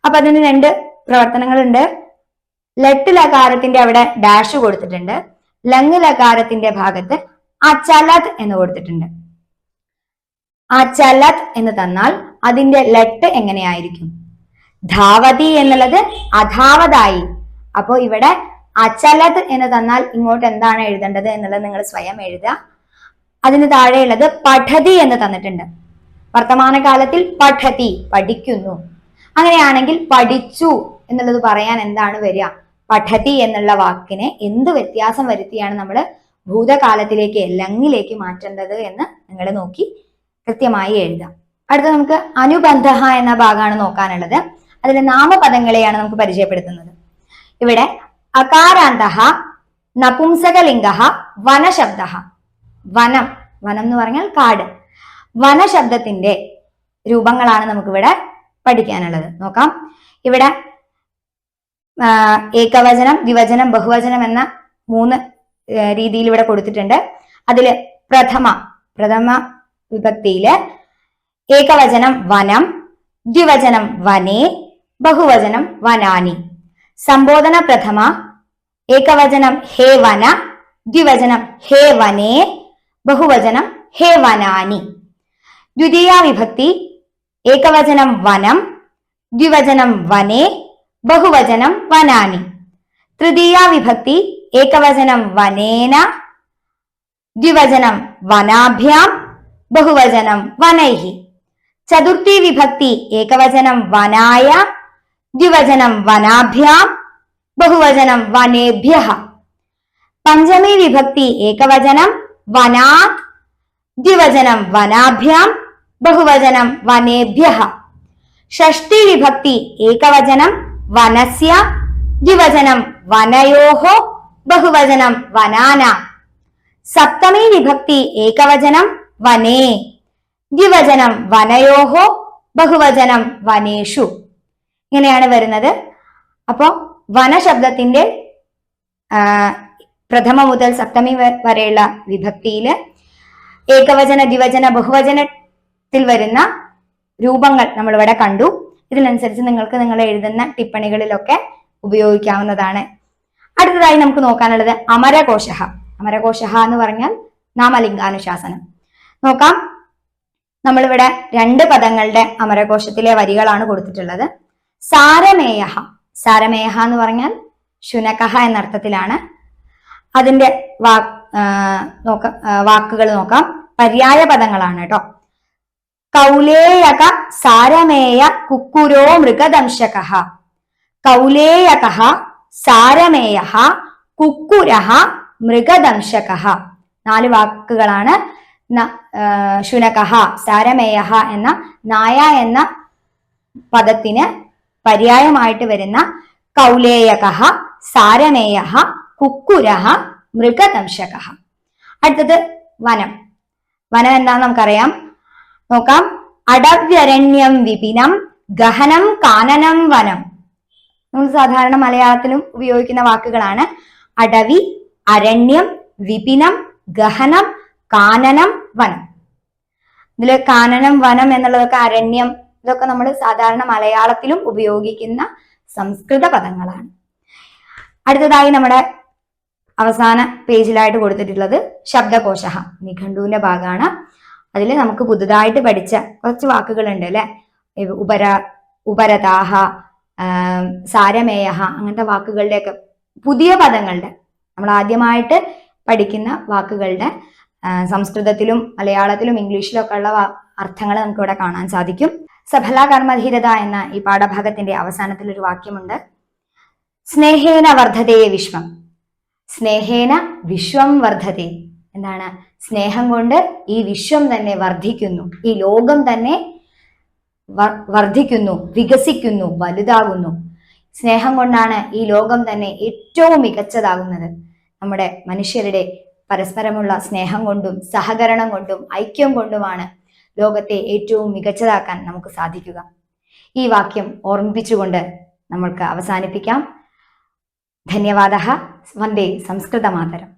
അപ്പൊ അതിന് 2 പ്രവർത്തനങ്ങളുണ്ട്. ലട്ട് ലകാരത്തിന്റെ അവിടെ ഡാഷ് കൊടുത്തിട്ടുണ്ട്. ലങ് ലകാരത്തിന്റെ ഭാഗത്ത് അചലത് എന്ന് കൊടുത്തിട്ടുണ്ട്. അചലത് എന്ന് തന്നാൽ അതിന്റെ ലട്ട് എങ്ങനെയായിരിക്കും? ധാവതി എന്നുള്ളത് അധാവതായി. അപ്പോ ഇവിടെ അചലത് എന്ന് തന്നാൽ ഇങ്ങോട്ട് എന്താണ് എഴുതേണ്ടത് എന്നുള്ളത് നിങ്ങൾ സ്വയം എഴുതുക. അതിന് താഴെയുള്ളത് പഠതി എന്ന് തന്നിട്ടുണ്ട്. വർത്തമാനകാലത്തിൽ പഠതി പഠിക്കുന്നു. അങ്ങനെയാണെങ്കിൽ പഠിച്ചു എന്നുള്ളത് പറയാൻ എന്താണ് വരിക? പഠതി എന്നുള്ള വാക്കിനെ എന്ത് വ്യത്യാസം വരുത്തിയാണ് നമ്മൾ ഭൂതകാലത്തിലേക്ക് ലങ്ങിലേക്ക് മാറ്റേണ്ടത് എന്ന് നിങ്ങൾ നോക്കി കൃത്യമായി എഴുതാം. അടുത്ത നമുക്ക് അനുബന്ധ എന്ന ഭാഗമാണ് നോക്കാനുള്ളത്. അതിലെ നാമപദങ്ങളെയാണ് നമുക്ക് പരിചയപ്പെടുത്തുന്നത്. ഇവിടെ അകാരാന്തഃ നപുംസകലിംഗഃ വനശബ്ദഃ. വനം, വനം എന്ന് പറഞ്ഞാൽ കാട്. വനശബ്ദത്തിന്റെ രൂപങ്ങളാണ് നമുക്കിവിടെ പഠിക്കാനുള്ളത്. നോക്കാം. ഇവിടെ ഏകവചനം, ദ്വിവചനം, ബഹുവചനം എന്ന 3 രീതിയിൽ ഇവിടെ കൊടുത്തിട്ടുണ്ട്. അതില് പ്രഥമ വിഭക്തിയില് ഏകവചനം വനം, ദ്വിവചനം വനേ, ബഹുവചനം വനാനി. സംബോധന പ്രഥമ ഏകവചനം ഹേ വന, ദ്വിവചനം ഹേ വനേ, ബഹുവചനം ഹേ വനാനി. ദ്വിതീയ വിഭക്തി ഏകവചനം വനം, ദ്വിവചനം വനേ, ബഹുവചനം വനാനി. തൃതീയ വിഭക്തി ഏകവചനം വനേന, ദ്വിവചനം വനാഭ്യാം, ബഹുവചനം വനൈഹി. ചതുർത്ഥി വിഭക്തി ഏകവചനം വനായ, ദ്വിവചനം വനാഭ്യാം, ബഹുവചനം വനേഭ്യഃ. പഞ്ചമി വിഭക്തി ഏകവചനം വനാത്, ദ്വിവചനം വനാഭ്യാം, ബഹുവചനം വനേഭ്യഃ. ഷഷ്ടി വിഭക്തി ഏകവചനം വനസ്യ, ദ്വിവചനം വനയോഃ, ബഹുവചനം വനാനാം. സപ്തമി വിഭക്തി ഏകവചനം വനേ, ദ്വിവചനം വനയോഃ, ബഹുവചനം വനേഷു. ഇങ്ങനെയാണ് വരുന്നത്. അപ്പോ വനശബ്ദത്തിന്റെ പ്രഥമ മുതൽ സപ്തമി വരെയുള്ള വിഭക്തിയില് ഏകവചന, ദ്വിവചന, ബഹുവചന ത്തിൽ വരുന്ന രൂപങ്ങൾ നമ്മളിവിടെ കണ്ടു. ഇതിനനുസരിച്ച് നിങ്ങൾക്ക് നിങ്ങൾ എഴുതുന്ന ടിപ്പണികളിലൊക്കെ ഉപയോഗിക്കാവുന്നതാണ്. അടുത്തതായി നമുക്ക് നോക്കാനുള്ളത് അമരകോശ. അമരകോശ എന്ന് പറഞ്ഞാൽ നാമലിംഗാനുശാസനം. നോക്കാം. നമ്മളിവിടെ 2 പദങ്ങളുടെ അമരകോശത്തിലെ വരികളാണ് കൊടുത്തിട്ടുള്ളത്. സാരമേയ. സാരമേയ എന്ന് പറഞ്ഞാൽ ശുനകഃ എന്നർത്ഥത്തിലാണ്. അതിന്റെ വാക്കുകൾ നോക്കാം. പര്യായ പദങ്ങളാണ് കേട്ടോ. കൗലേയക സാരമേയ കുക്കുരോ മൃഗദംശകഃ. കൗലേയകഃ സാരമേയഃ കുക്കുരഃ മൃഗദംശകഃ. 4 വാക്കുകളാണ്. ശുനകഃ, സാരമേയഃ എന്ന നായ എന്ന പദത്തിന് പര്യായമായിട്ട് വരുന്ന കൗലേയകഃ സാരമേയഃ കുക്കുരഃ മൃഗദംശകഃ. അടുത്തത് വനം. വനം എന്താണെന്ന് നമുക്കറിയാം. നോക്കാം. അടവ്യരണ്യം വിപിനം ഗഹനം കാനനം വനം. നമ്മൾ സാധാരണ മലയാളത്തിലും ഉപയോഗിക്കുന്ന വാക്കുകളാണ്. അടവി, അരണ്യം, വിപിനം, ഗഹനം, കാനനം, വനം. ഇതില് കാനനം, വനം എന്നുള്ളതൊക്കെ അരണ്യം, ഇതൊക്കെ നമ്മൾ സാധാരണ മലയാളത്തിലും ഉപയോഗിക്കുന്ന സംസ്കൃത പദങ്ങളാണ്. അടുത്തതായി നമ്മുടെ അവസാന പേജിലായിട്ട് കൊടുത്തിട്ടുള്ളത് ശബ്ദകോശ, നിഘണ്ടുവിന്റെ ഭാഗമാണ്. അതിൽ നമുക്ക് പുതുതായിട്ട് പഠിച്ച കുറച്ച് വാക്കുകളുണ്ട് അല്ലെ. ഉപരതാഹ, സാരമേയഹ, അങ്ങനത്തെ വാക്കുകളുടെയൊക്കെ പുതിയ പദങ്ങളുടെ, നമ്മൾ ആദ്യമായിട്ട് പഠിക്കുന്ന വാക്കുകളുടെ സംസ്കൃതത്തിലും മലയാളത്തിലും ഇംഗ്ലീഷിലും ഒക്കെ ഉള്ള അർത്ഥങ്ങൾ നമുക്ക് ഇവിടെ കാണാൻ സാധിക്കും. സഫല കർമ്മധീരത എന്ന ഈ പാഠഭാഗത്തിന്റെ അവസാനത്തിൽ ഒരു വാക്യമുണ്ട്. സ്നേഹേന വർദ്ധതേ വിശ്വം. സ്നേഹേന വിശ്വം വർദ്ധതേ. എന്താണ്? സ്നേഹം കൊണ്ട് ഈ വിശ്വം തന്നെ വർദ്ധിക്കുന്നു, ഈ ലോകം തന്നെ വർദ്ധിക്കുന്നു, വികസിക്കുന്നു, വലുതാകുന്നു. സ്നേഹം കൊണ്ടാണ് ഈ ലോകം തന്നെ ഏറ്റവും മികച്ചതാകുന്നത്. നമ്മുടെ മനുഷ്യരുടെ പരസ്പരമുള്ള സ്നേഹം കൊണ്ടും സഹകരണം കൊണ്ടും ഐക്യം കൊണ്ടുമാണ് ലോകത്തെ ഏറ്റവും മികച്ചതാക്കാൻ നമുക്ക് സാധിക്കുക. ഈ വാക്യം ഓർമ്മിപ്പിച്ചുകൊണ്ട് നമ്മൾക്ക് അവസാനിപ്പിക്കാം. ധന്യവാദഃ. വന്ദേ സംസ്കൃതമാതരം.